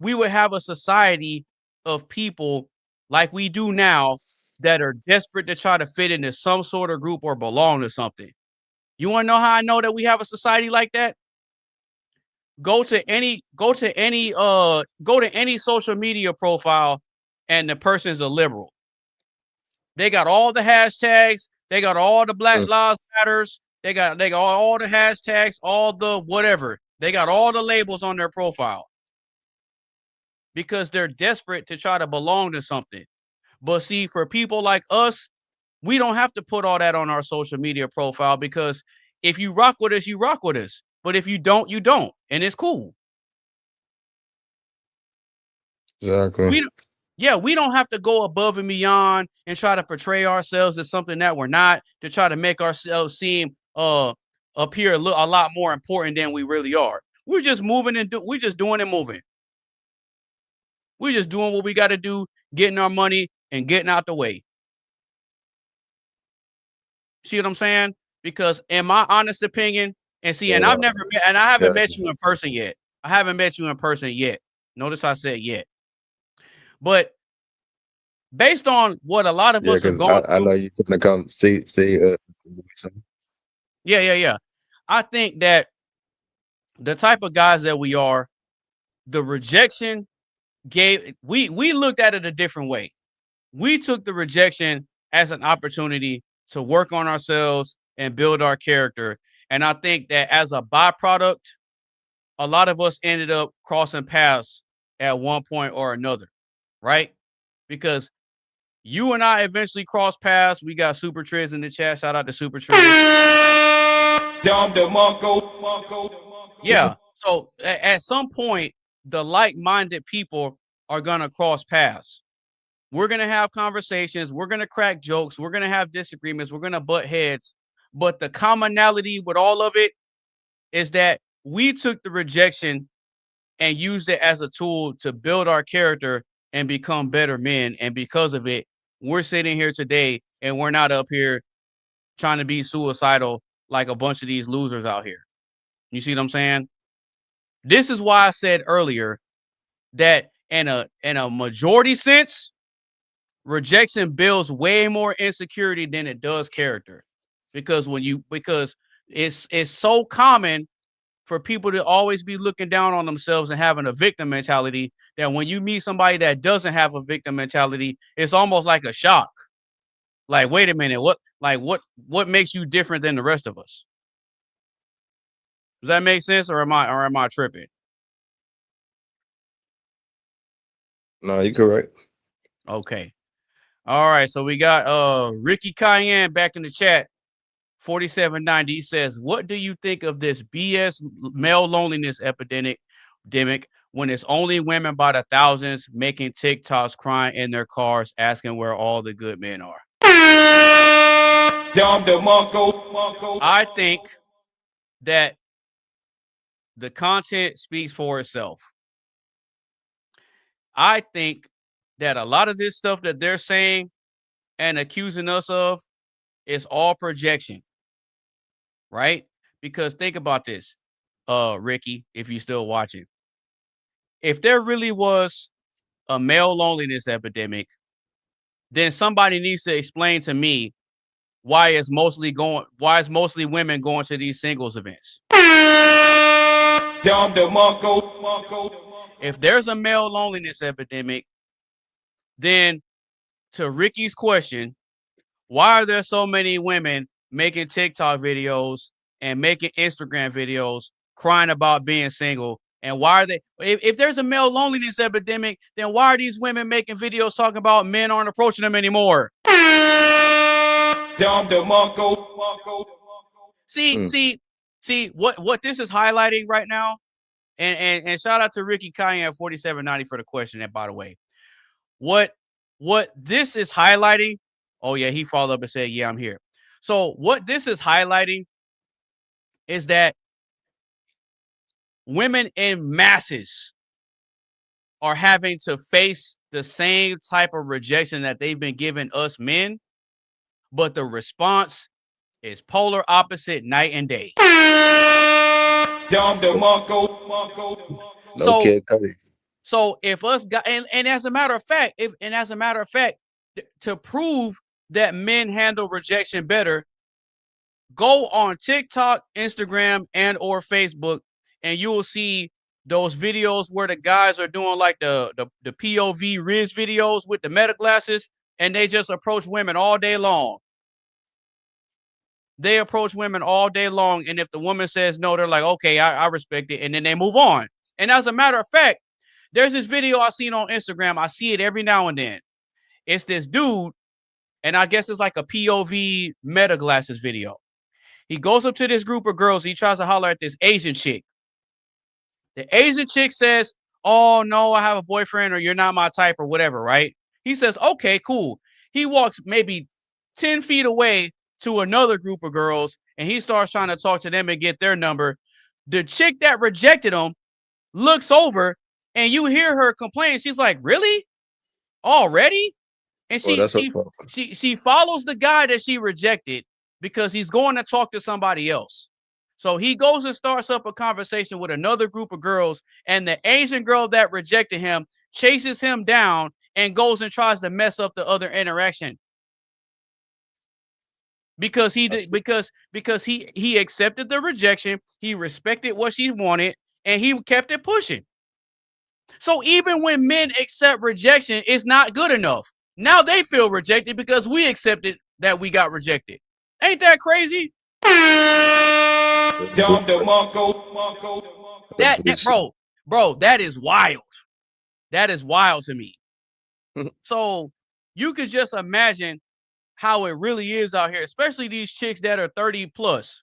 we would have a society of people like we do now that are desperate to try to fit into some sort of group or belong to something. You want to know how I know that we have a society like that? Go to any social media profile and the person's a liberal. They got all the hashtags, they got all the Black Lives Matters, they got all the hashtags, all the whatever. They got all the labels on their profile. Because they're desperate to try to belong to something. But see, for people like us, we don't have to put all that on our social media profile, because if you rock with us, you rock with us. But if you don't, you don't. And it's cool.
Exactly.
We don't have to go above and beyond and try to portray ourselves as something that we're not, to try to make ourselves seem appear a lot more important than we really are. We're just moving we're just doing and moving. We're just doing what we got to do, getting our money and getting out the way. See what I'm saying? Because in my honest opinion, and I haven't met you in person yet. I haven't met you in person yet. Notice I said yet. But based on what a lot of us have gone through,
I know you're gonna come see.
Yeah. I think that the type of guys that we are, the rejection we looked at it a different way. We took the rejection as an opportunity to work on ourselves and build our character. And I think that as a byproduct, a lot of us ended up crossing paths at one point or another, right? Because you and I eventually crossed paths. We got Super Triz in the chat. Shout out to Super Triz. Yeah. So at some point, the like-minded people are going to cross paths. We're going to have conversations. We're going to crack jokes. We're going to have disagreements. We're going to butt heads. But the commonality with all of it is that we took the rejection and used it as a tool to build our character and become better men. And because of it, we're sitting here today and we're not up here trying to be suicidal like a bunch of these losers out here. You see what I'm saying? This is why I said earlier that in a majority sense, rejection builds way more insecurity than it does character. Because it's so common for people to always be looking down on themselves and having a victim mentality, that when you meet somebody that doesn't have a victim mentality, it's almost like a shock. Like, wait a minute, what makes you different than the rest of us? Does that make sense, or am I tripping?
No, you're correct.
Okay. All right, so we got Ricky Cayenne back in the chat. 4790, he says, what do you think of this BS male loneliness epidemic when it's only women by the thousands making TikToks, crying in their cars, asking where all the good men are? I think that the content speaks for itself. I think that a lot of this stuff that they're saying and accusing us of is all projection, right? Because think about this, Ricky, if you're still watching. If there really was a male loneliness epidemic, then somebody needs to explain to me why is mostly women going to these singles events. If there's a male loneliness epidemic, then to Ricky's question, why are there so many women making TikTok videos and making Instagram videos crying about being single? And why are they, if there's a male loneliness epidemic, then why are these women making videos talking about men aren't approaching them anymore? See what this is highlighting right now. And shout out to Ricky Cayenne 4790 for the question. And by the way, what this is highlighting, oh yeah, he followed up and said, yeah, I'm here. So what this is highlighting is that women in masses are having to face the same type of rejection that they've been giving us men, but the response is polar opposite night and day.
No Kid Cudi.
So if us guys, and as a matter of fact, to prove that men handle rejection better, go on TikTok, Instagram, and or Facebook, and you will see those videos where the guys are doing like the POV Riz videos with the meta glasses, and they just approach women all day long. They approach women all day long, and if the woman says no, they're like, okay, I respect it, and then they move on. And as a matter of fact, there's this video I seen on Instagram. I see it every now and then. It's this dude, and I guess it's like a POV meta glasses video. He goes up to this group of girls. He tries to holler at this Asian chick. The Asian chick says, oh, no, I have a boyfriend, or you're not my type, or whatever, right? He says, okay, cool. He walks maybe 10 feet away to another group of girls, and he starts trying to talk to them and get their number. The chick that rejected him looks over, and you hear her complain. She's like, really? Already? And she follows the guy that she rejected because he's going to talk to somebody else. So he goes and starts up a conversation with another group of girls, and the Asian girl that rejected him chases him down and goes and tries to mess up the other interaction. Because he accepted the rejection, he respected what she wanted, and he kept it pushing. So even when men accept rejection, it's not good enough. Now they feel rejected because we accepted that we got rejected. Ain't that crazy? Bro, that is wild. That is wild to me. So you could just imagine how it really is out here, especially these chicks that are 30 plus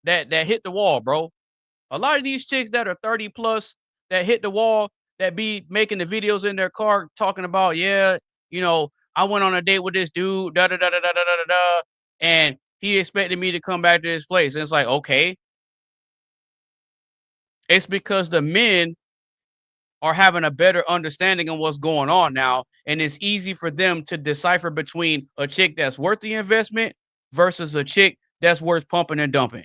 that hit the wall, bro. A lot of these chicks that are 30 plus that hit the wall, that be making the videos in their car talking about, yeah, you know, I went on a date with this dude, and he expected me to come back to his place. And it's like, okay. It's because the men are having a better understanding of what's going on now, and it's easy for them to decipher between a chick that's worth the investment versus a chick that's worth pumping and dumping.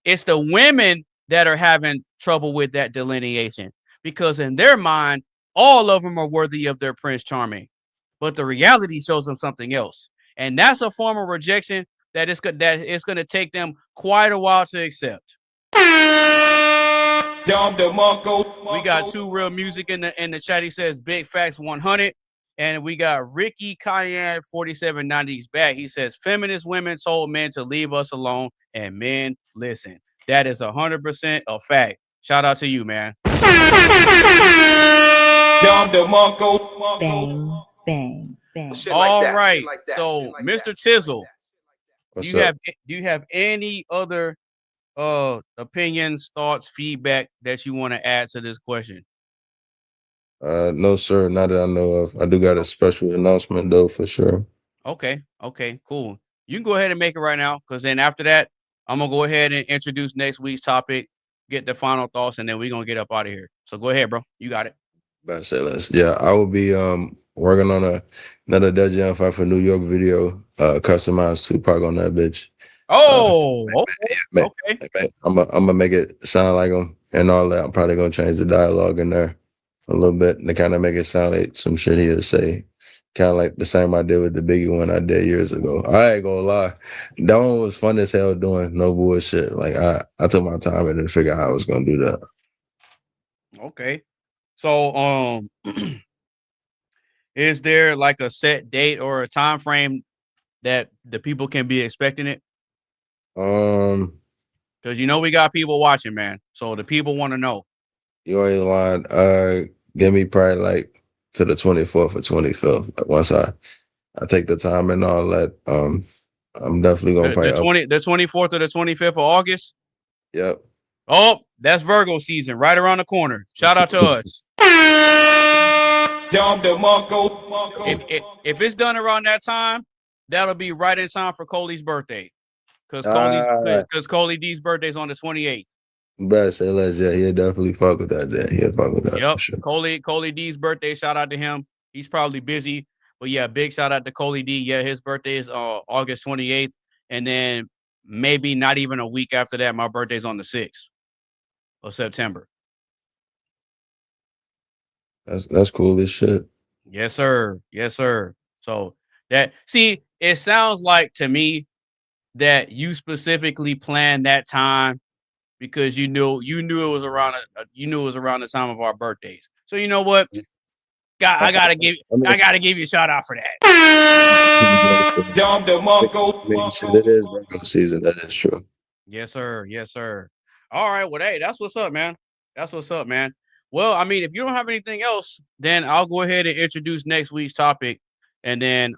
It's the women that are having trouble with that delineation, because in their mind, all of them are worthy of their Prince Charming, but the reality shows them something else. And that's a form of rejection that it's going to take them quite a while to accept. We got Two Real Music in the chat. He says Big Facts 100. And we got Ricky Cayenne 4790's back. He says feminist women told men to leave us alone, and men listen. That is 100% a fact. Shout out to you, man.
Bang, bang, bang.
All right. So, Mr. Tizzle, do you have any other opinions, thoughts, feedback that you want to add to this question?
No, sir. Not that I know of. I do got a special announcement though, for sure.
Okay, cool. You can go ahead and make it right now, because then after that, I'm gonna go ahead and introduce next week's topic, get the final thoughts, and then we're gonna get up out of here. So go ahead, bro. You got it.
Yeah, I will be working on another Def Jam 5 for New York video, customized Tupac on that bitch.
Oh, okay.
I'm gonna make it sound like him and all that. I'm probably gonna change the dialogue in there a little bit to kind of make it sound like some shit he'll say. Kind of like the same I did with the Biggie one I did years ago. I ain't gonna lie. That one was fun as hell doing, no bullshit. Like I took my time and then figure out how I was gonna do that.
Okay. So is there like a set date or a time frame that the people can be expecting it? Because we got people watching, man. So the people want to know.
You ain't lying. Give me probably like to the 24th or 25th. Once I take the time and all that, I'm definitely gonna
the 24th or the 25th of August.
Yep.
Oh, that's Virgo season right around the corner. Shout out to us. If it's done around that time, that'll be right in time for Coley's birthday. Because Coley D's birthday is on the 28th.
Better say less. Yeah, he'll definitely fuck with that day. He'll fuck with that.
Yep.
Sure.
Coley D's birthday. Shout out to him. He's probably busy, but yeah, big shout out to Coley D. Yeah, his birthday is August 28th. and then maybe not even a week after that, my birthday's on the 6th of September.
That's cool as shit.
Yes, sir. Yes, sir. So it sounds like to me that you specifically planned that time because you knew it was around the time of our birthdays. So you know what? I gotta give you a shout out for that.
I mean, shit, it is Virgo season. That is true.
Yes, sir. Yes, sir. All right. Well, hey, that's what's up, man. That's what's up, man. Well, I mean, if you don't have anything else, then I'll go ahead and introduce next week's topic, and then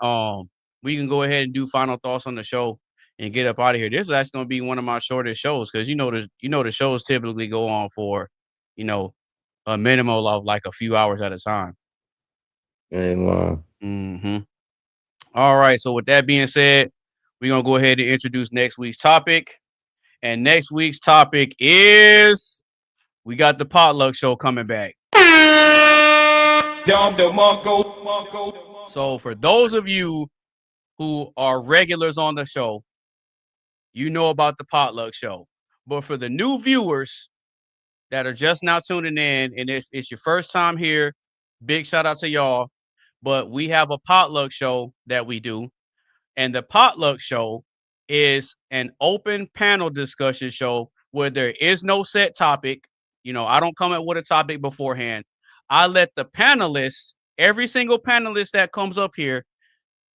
we can go ahead and do final thoughts on the show and get up out of here. This is actually going to be one of my shortest shows because the shows typically go on for, a minimum of like a few hours at a time.
Ain't lying.
Mm-hmm. All right. So with that being said, we're gonna go ahead and introduce next week's topic. And next week's topic is we got the potluck show coming back. So for those of you who are regulars on the show, you know about the potluck show. But for the new viewers that are just now tuning in, and if it's your first time here, big shout out to y'all. But we have a potluck show that we do. And the potluck show is an open panel discussion show where there is no set topic. I don't come up with a topic beforehand. I let the panelists, every single panelist that comes up here,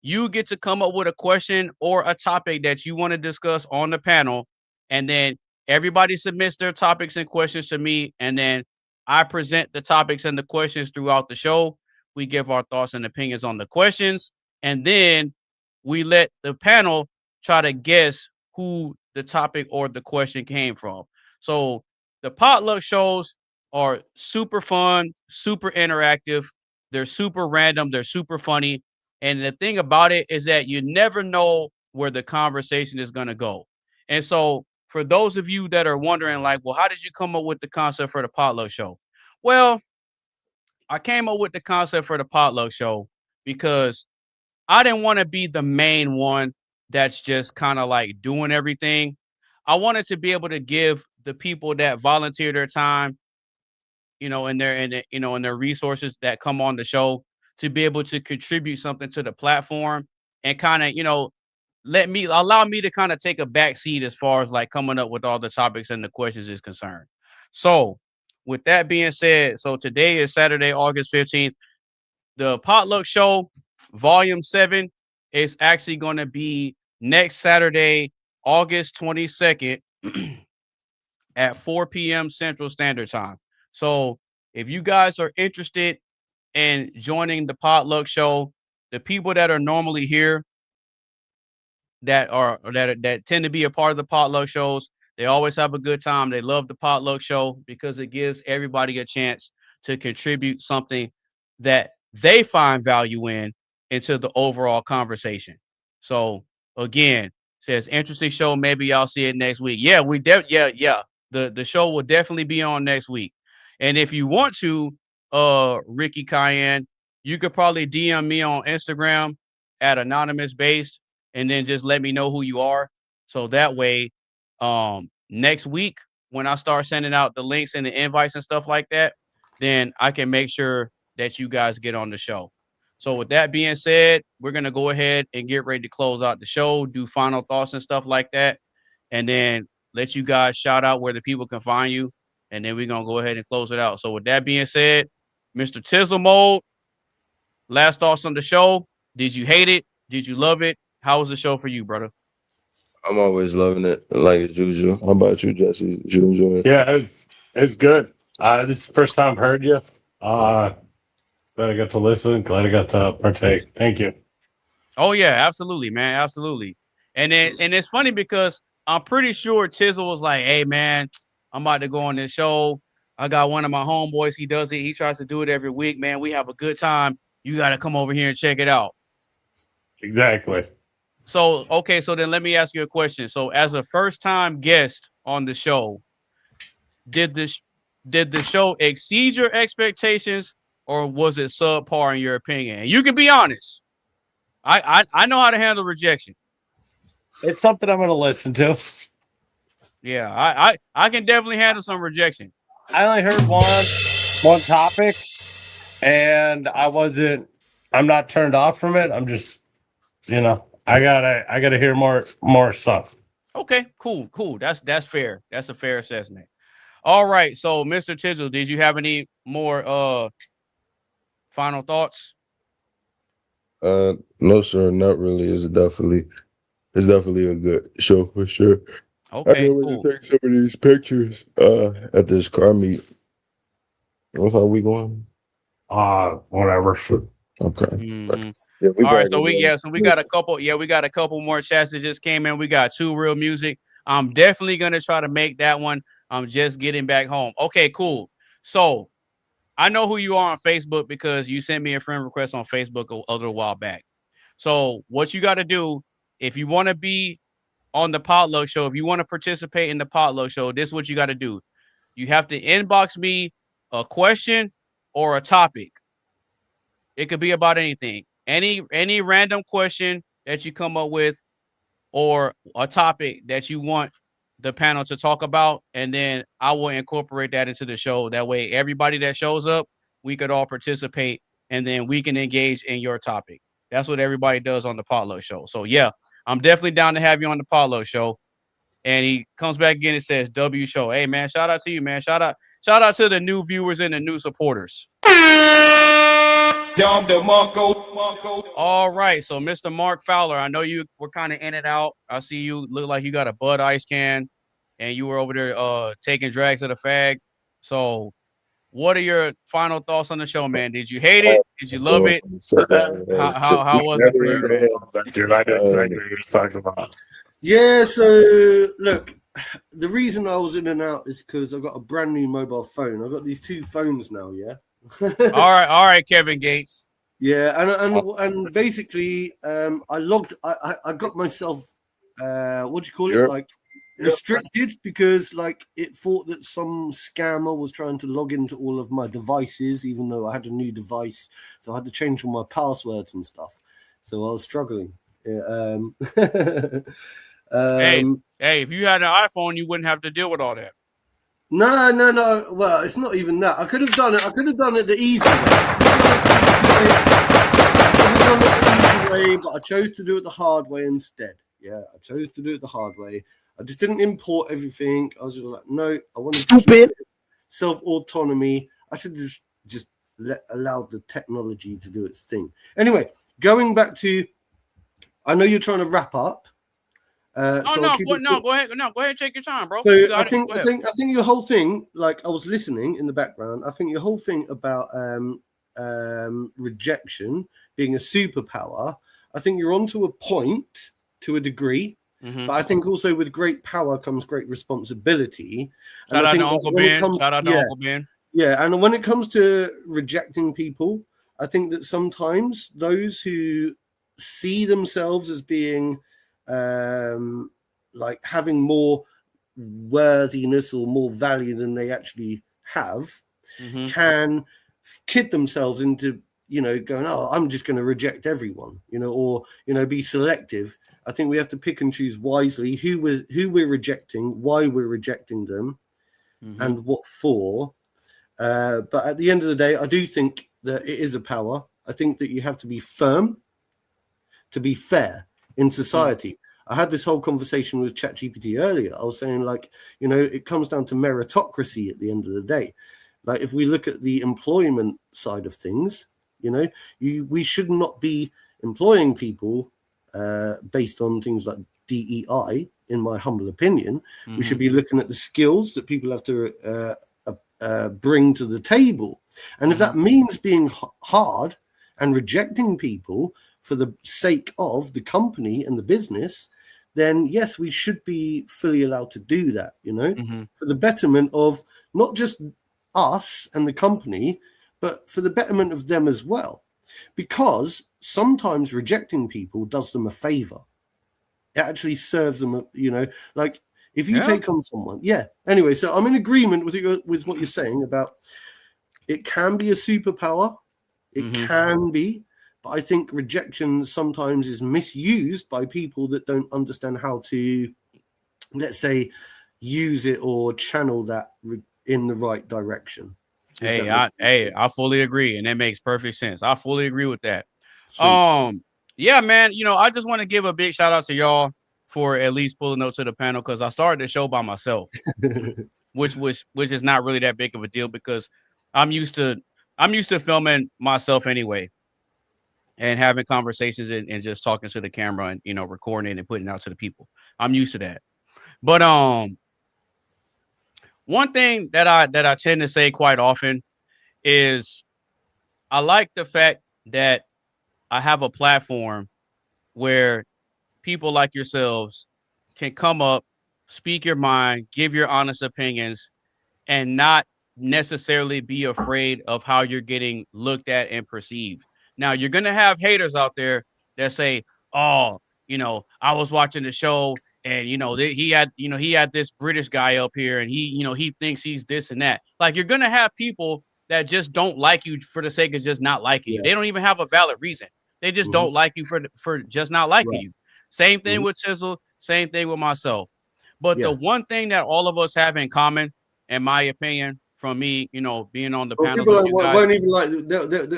you get to come up with a question or a topic that you want to discuss on the panel. And then everybody submits their topics and questions to me. And then I present the topics and the questions throughout the show. We give our thoughts and opinions on the questions. And then we let the panel try to guess who the topic or the question came from. So the potluck shows are super fun, super interactive. They're super random. They're super funny. And the thing about it is that you never know where the conversation is going to go. And so for those of you that are wondering, like, well, how did you come up with the concept for the potluck show? Well, I came up with the concept for the potluck show because I didn't want to be the main one that's just kind of like doing everything. I wanted to be able to give the people that volunteer their time, and their resources that come on the show to be able to contribute something to the platform and kind of, allow me to kind of take a back seat as far as like coming up with all the topics and the questions is concerned. So with that being said, so today is Saturday, August 15th. The potluck show volume 7 is actually going to be next Saturday, August 22nd at 4 p.m. Central Standard Time. So if you guys are interested in joining the potluck show, the people that are normally here that tend to be a part of the potluck shows, they always have a good time. They love the potluck show because it gives everybody a chance to contribute something that they find value in into the overall conversation. So again, says interesting show. Maybe y'all see it next week. Yeah, The show will definitely be on next week. And if you want to, Ricky Cayenne, you could probably DM me on Instagram at AnonymousBased and then just let me know who you are. So that way, next week when I start sending out the links and the invites and stuff like that, then I can make sure that you guys get on the show. So with that being said, we're going to go ahead and get ready to close out the show, do final thoughts and stuff like that, and then let you guys shout out where the people can find you, and then we're going to go ahead and close it out. So with that being said, Mr. Tizzle Mode, last thoughts on the show. Did you hate it? Did you love it? How was the show for you, brother?
I'm always loving it, like as usual. How about you, Jesse? Did you enjoy it?
Yeah, it's good. This is the first time I've heard you. Glad I got to listen. Glad I got to partake. Thank you.
Oh yeah, absolutely, man, absolutely. And it's funny because I'm pretty sure Tizzle was like, "Hey, man, I'm about to go on this show. I got one of my homeboys. He does it. He tries to do it every week. Man, we have a good time. You got to come over here and check it out."
Exactly.
So, okay, so then let me ask you a question. So, as a first-time guest on the show, did the show exceed your expectations, or was it subpar in your opinion? And you can be honest. I know how to handle rejection.
It's something I'm going to listen to.
Yeah, I can definitely handle some rejection.
I only heard one topic, and I'm not turned off from it. I'm just, I gotta hear more stuff.
Okay, cool. That's fair. That's a fair assessment. All right, so Mr. Tizzle, did you have any more final thoughts?
No, sir, not really. It's definitely a good show for sure. I
Okay,
can't wait
cool.
to take some of these pictures at this car meet. What's how we going?
Whatever.
Okay.
Mhm.
Yeah,
All right, so we got a couple. Yeah, we got a couple more chats that just came in. We got Two Real Music. I'm definitely gonna try to make that one. I'm just getting back home. Okay, cool. So I know who you are on Facebook because you sent me a friend request on Facebook a little while back. So what you got to do if you want to be on the Potluck Show, if you want to participate in the Potluck Show, this is what you got to do. You have to inbox me a question or a topic. It could be about anything. Any random question that you come up with or a topic that you want the panel to talk about, and then I will incorporate that into the show. That way, everybody that shows up, we could all participate, and then we can engage in your topic. That's what everybody does on the Potluck Show. So yeah, I'm definitely down to have you on the Potluck Show. And he comes back again and says, "W Show." Hey man, shout out to you, man. Shout out to the new viewers and the new supporters. All right, so Mr. Mark Fowler, I know you were kind of in and out. I see you look like you got a Bud Ice can, and you were over there taking drags of the fag. So, what are your final thoughts on the show, man? Did you hate it? Did you love it? How was it for you, man?
Dude, I know exactly what you're talking about.
Yeah, so look, the reason I was in and out is because I got a brand new mobile phone. I got these two phones now, yeah.
all right, Kevin Gates.
Yeah, and basically, I got myself, what do you call it, like restricted because like it thought that some scammer was trying to log into all of my devices, even though I had a new device, so I had to change all my passwords and stuff. So I was struggling. Yeah,
hey, if you had an iPhone, you wouldn't have to deal with all that.
No. Well, it's not even that. I could have done it the easy way. But I chose to do it the hard way instead. Yeah, I chose to do it the hard way. I just didn't import everything. I was just like, no, I wanted to keep self-autonomy. I should just allow the technology to do its thing. Anyway, going back to, I know you're trying to wrap up.
Go ahead. No, go ahead. Take your time, bro.
So I think your whole thing, like I was listening in the background. I think your whole thing about rejection being a superpower. I think you're onto a point to a degree, but I think also with great power comes great responsibility.
Shout out to Uncle Ben.
Yeah, and when it comes to rejecting people, I think that sometimes those who see themselves as being like having more worthiness or more value than they actually have can kid themselves into going, oh, I'm just going to reject everyone, or be selective. I think we have to pick and choose wisely who we're rejecting, why we're rejecting them, and what for. But at the end of the day, I do think that it is a power. I think that you have to be firm to be fair in society. I had this whole conversation with ChatGPT earlier. I was saying, it comes down to meritocracy at the end of the day. Like, if we look at the employment side of things, we should not be employing people based on things like DEI, in my humble opinion. We should be looking at the skills that people have to bring to the table. And if that means being hard and rejecting people for the sake of the company and the business, then yes, we should be fully allowed to do that, for the betterment of not just us and the company, but for the betterment of them as well. Because sometimes rejecting people does them a favor. It actually serves them, like if you take on someone. Yeah. Anyway, so I'm in agreement with what you're saying about it can be a superpower. It can be. But I think rejection sometimes is misused by people that don't understand how to, let's say, use it or channel that in the right direction.
Hey, I fully agree, and that makes perfect sense. I fully agree with that.
Sweet.
Yeah, man. I just want to give a big shout out to y'all for at least pulling up to the panel, because I started the show by myself, which is not really that big of a deal, because I'm used to filming myself anyway, and having conversations and just talking to the camera and recording it and putting it out to the people. I'm used to that. But one thing that I tend to say quite often is I like the fact that I have a platform where people like yourselves can come up, speak your mind, give your honest opinions, and not necessarily be afraid of how you're getting looked at and perceived. Now, you're going to have haters out there that say, oh, I was watching the show and, he had this British guy up here and he thinks he's this and that. Like, you're going to have people that just don't like you for the sake of just not liking you. They don't even have a valid reason. They just don't like you for just not liking you. Same thing with Tizzle, same thing with myself. But the one thing that all of us have in common, in my opinion, from me, being on the panel,
people won't even like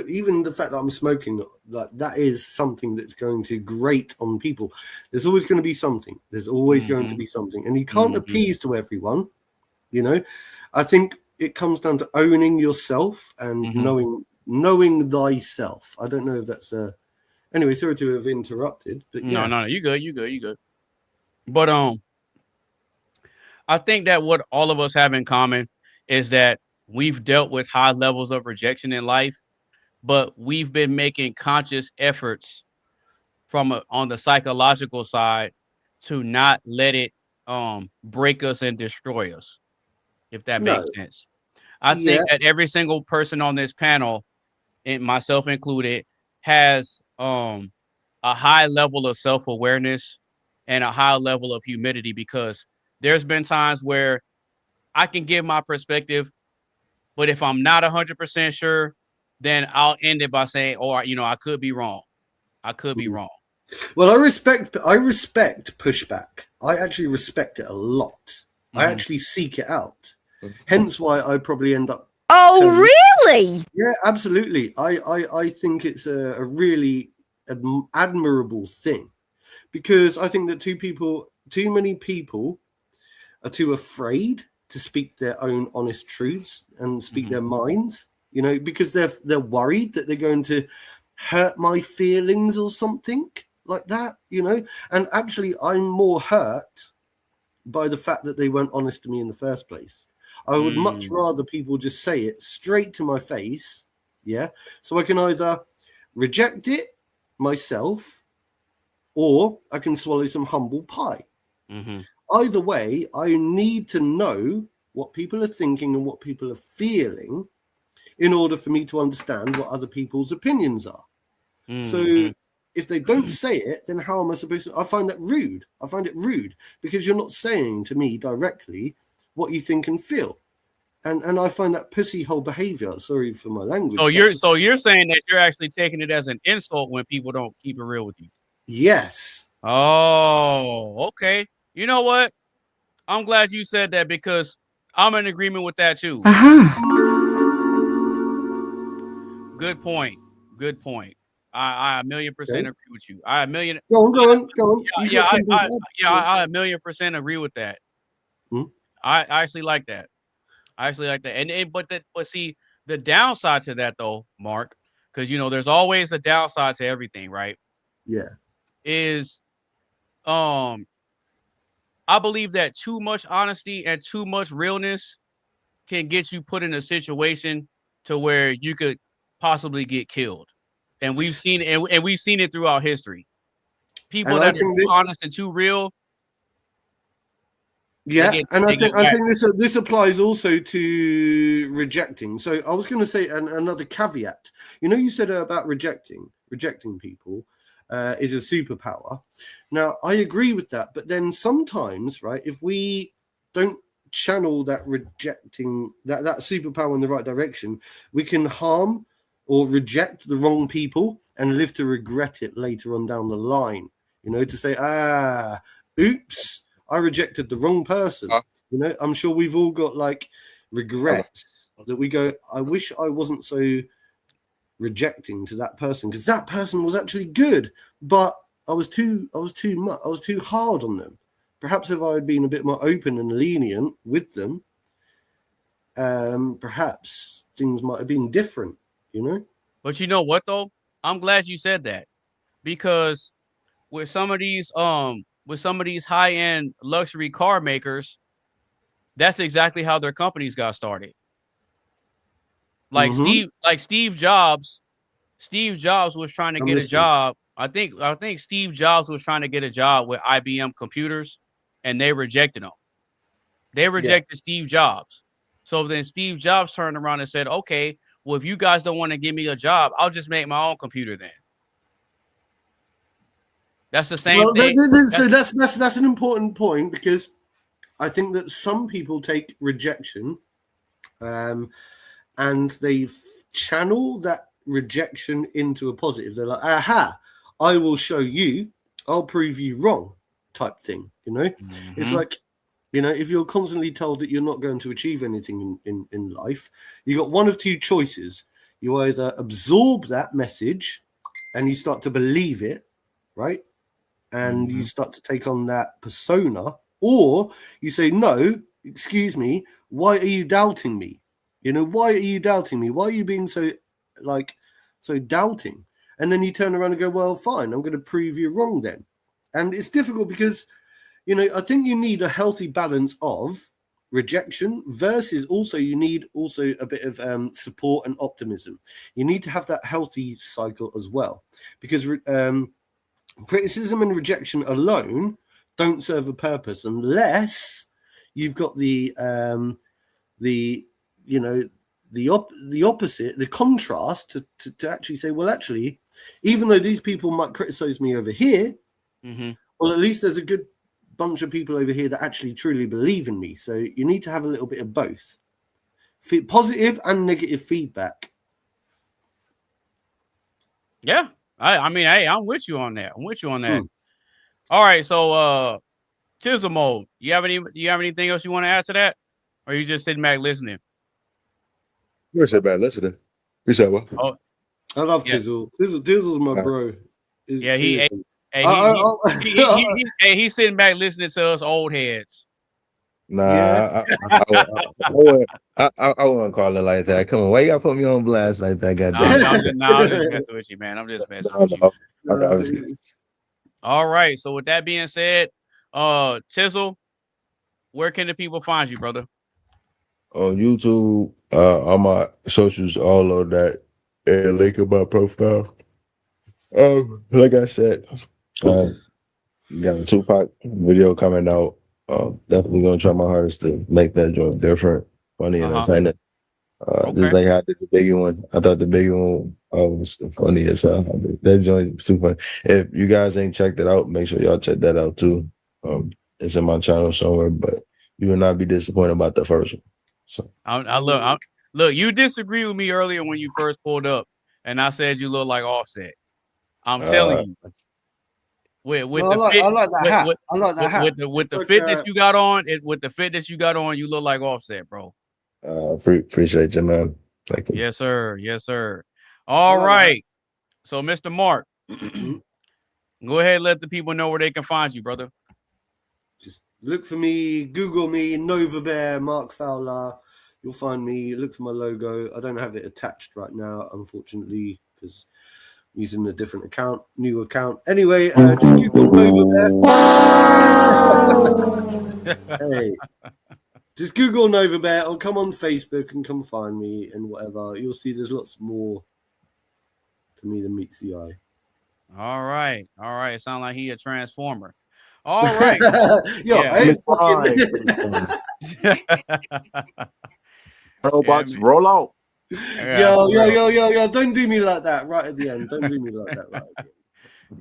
even the fact that I'm smoking. Like, that is something that's going to grate on people. There's always going to be something. There's always going to be something, and you can't appease to everyone. I think it comes down to owning yourself and knowing thyself. I don't know if that's Anyway, sorry to have interrupted, but yeah.
No, you good. But I think that what all of us have in common is that we've dealt with high levels of rejection in life, but we've been making conscious efforts on the psychological side to not let it break us and destroy us, if that makes sense. I think that every single person on this panel, and myself included, has a high level of self-awareness and a high level of humility, because there's been times where I can give my perspective, but if I'm not 100% sure, then I'll end it by saying, I could be wrong. I could be wrong.
Well, I respect pushback. I actually respect it a lot. I actually seek it out. Hence why I probably end up.
Oh, really?
Yeah, absolutely. I think it's a really admirable thing, because I think that too many people are too afraid to speak their own honest truths and speak their minds, because they're worried that they're going to hurt my feelings or something like that, and actually I'm more hurt by the fact that they weren't honest to me in the first place. I would much rather people just say it straight to my face, so I can either reject it myself or I can swallow some humble pie. Either way, I need to know what people are thinking and what people are feeling in order for me to understand what other people's opinions are. So if they don't say it, then how am I supposed to? I find that rude. I find it rude, because you're not saying to me directly what you think and feel. And I find that pussy hole behavior. Sorry for my language.
So you're saying that you're actually taking it as an insult when people don't keep it real with you?
Yes.
Oh, okay. You know what? I'm glad you said that, because I'm in agreement with that too. Good point. I 1,000,000% agree with you.
Go on.
Yeah, I 1,000,000% agree with that. I actually like that. But see, the downside to that though, Mark, because there's always a downside to everything, right?
Yeah.
Is I believe that too much honesty and too much realness can get you put in a situation to where you could possibly get killed. And we've seen it, and we've seen it throughout history. People that are too honest and too real.
Yeah, I think this applies also to rejecting. So I was going to say another caveat. You said about rejecting people is a superpower. Now, I agree with that, but then sometimes, right, if we don't channel that rejecting that superpower in the right direction, we can harm or reject the wrong people and live to regret it later on down the line. You know, to say, oops, I rejected the wrong person. You know, I'm sure we've all got like regrets that we go, I wish I wasn't so rejecting to that person because that person was actually good, but I was too hard on them. Perhaps if I had been a bit more open and lenient with them, perhaps things might have been different, you know?
But you know what though? I'm glad you said that, because with some of these high-end luxury car makers, that's exactly how their companies got started. Like Steve Jobs was trying to get a job. I think Steve Jobs was trying to get a job with IBM Computers, and they rejected him. They rejected Steve Jobs. So then Steve Jobs turned around and said, okay, well, if you guys don't want to give me a job, I'll just make my own computer then. That's the same thing.
So that's an important point, because I think that some people take rejection and they channel that rejection into a positive. They're like, aha, I will show you, I'll prove you wrong type thing. You know, it's like, you know, if you're constantly told that you're not going to achieve anything in life, you got one of two choices. You either absorb that message and you start to believe it, right? And you start to take on that persona, or you say, no, excuse me, why are you doubting me? You know, why are you doubting me? Why are you being so doubting? And then you turn around and go, well, fine, I'm going to prove you wrong then. And it's difficult because, you know, I think you need a healthy balance of rejection versus also you need also a bit of support and optimism. You need to have that healthy cycle as well, because criticism and rejection alone don't serve a purpose unless you've got the opposite, the contrast to actually say, well, actually, even though these people might criticize me over here, well, at least there's a good bunch of people over here that actually truly believe in me. So you need to have a little bit of both, positive and negative feedback.
Yeah. I mean, hey, I'm with you on that. All right, so Tizzle mode. You have anything else you want to add to that, or are you just sitting back listening?
You're sitting back listening. You said what?
Oh,
I love Tizzle. Tizzle's my bro.
Yeah, he's sitting back listening to us old heads.
Nah, I wouldn't call it like that. Come on, why you gotta put me on blast like that? Goddamn.
I'm just messing with you, man. I'm just messing with you. All right. So with that being said, Tizzle, where can the people find you, brother?
On YouTube, on my socials, all of that, and link in my profile. Like I said, got a Tupac video coming out. Definitely gonna try my hardest to make that joint different, funny, and entertaining. Just like how I did the biggie one. I thought the biggie one was funny as hell. That joint was super funny. If you guys ain't checked it out, make sure y'all check that out too. It's in my channel somewhere, but you will not be disappointed about the first one. So
look, you disagreed with me earlier when you first pulled up, and I said you look like Offset. I'm telling you. With the fit that you got on, you look like Offset, bro.
Appreciate you, man. Thank you.
Yes, sir. All right. So, Mr. Mark, go ahead and let the people know where they can find you, brother.
Just look for me, Google me, Nova Bear, Mark Fowler. You'll find me. Look for my logo. I don't have it attached right now, unfortunately, because I'm using a different account, new account. Anyway, just Google Nova Bear. Hey. Just Google Nova Bear or come on Facebook and come find me and whatever. You'll see there's lots more to me than meets the eye.
All right. It sounds like he a transformer. All right.
Robots roll out.
Yo, don't do me like that right at the end. Don't do me like that right at the end.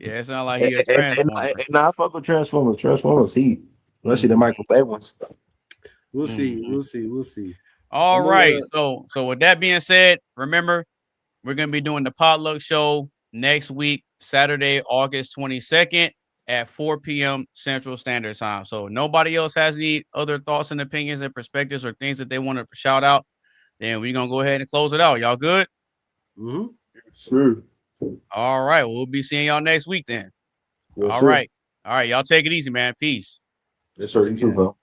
Yeah, it sounds like he a transformer.
And I fuck with Transformers. Transformers heat. Especially the Michael Bay ones.
We'll see.
All right. So with that being said, remember, We're going to be doing the potluck show next week, Saturday, August 22nd at 4 p.m. Central Standard Time. So nobody else has any other thoughts and opinions and perspectives or things that they want to shout out, then we're going to go ahead and close it out. Y'all good?
Mm-hmm.
Sure.
All right. We'll be seeing y'all next week then.
Yes,
All
sir.
right. All right. Y'all take it easy, man. Peace.
Yes, sir. You too, bro.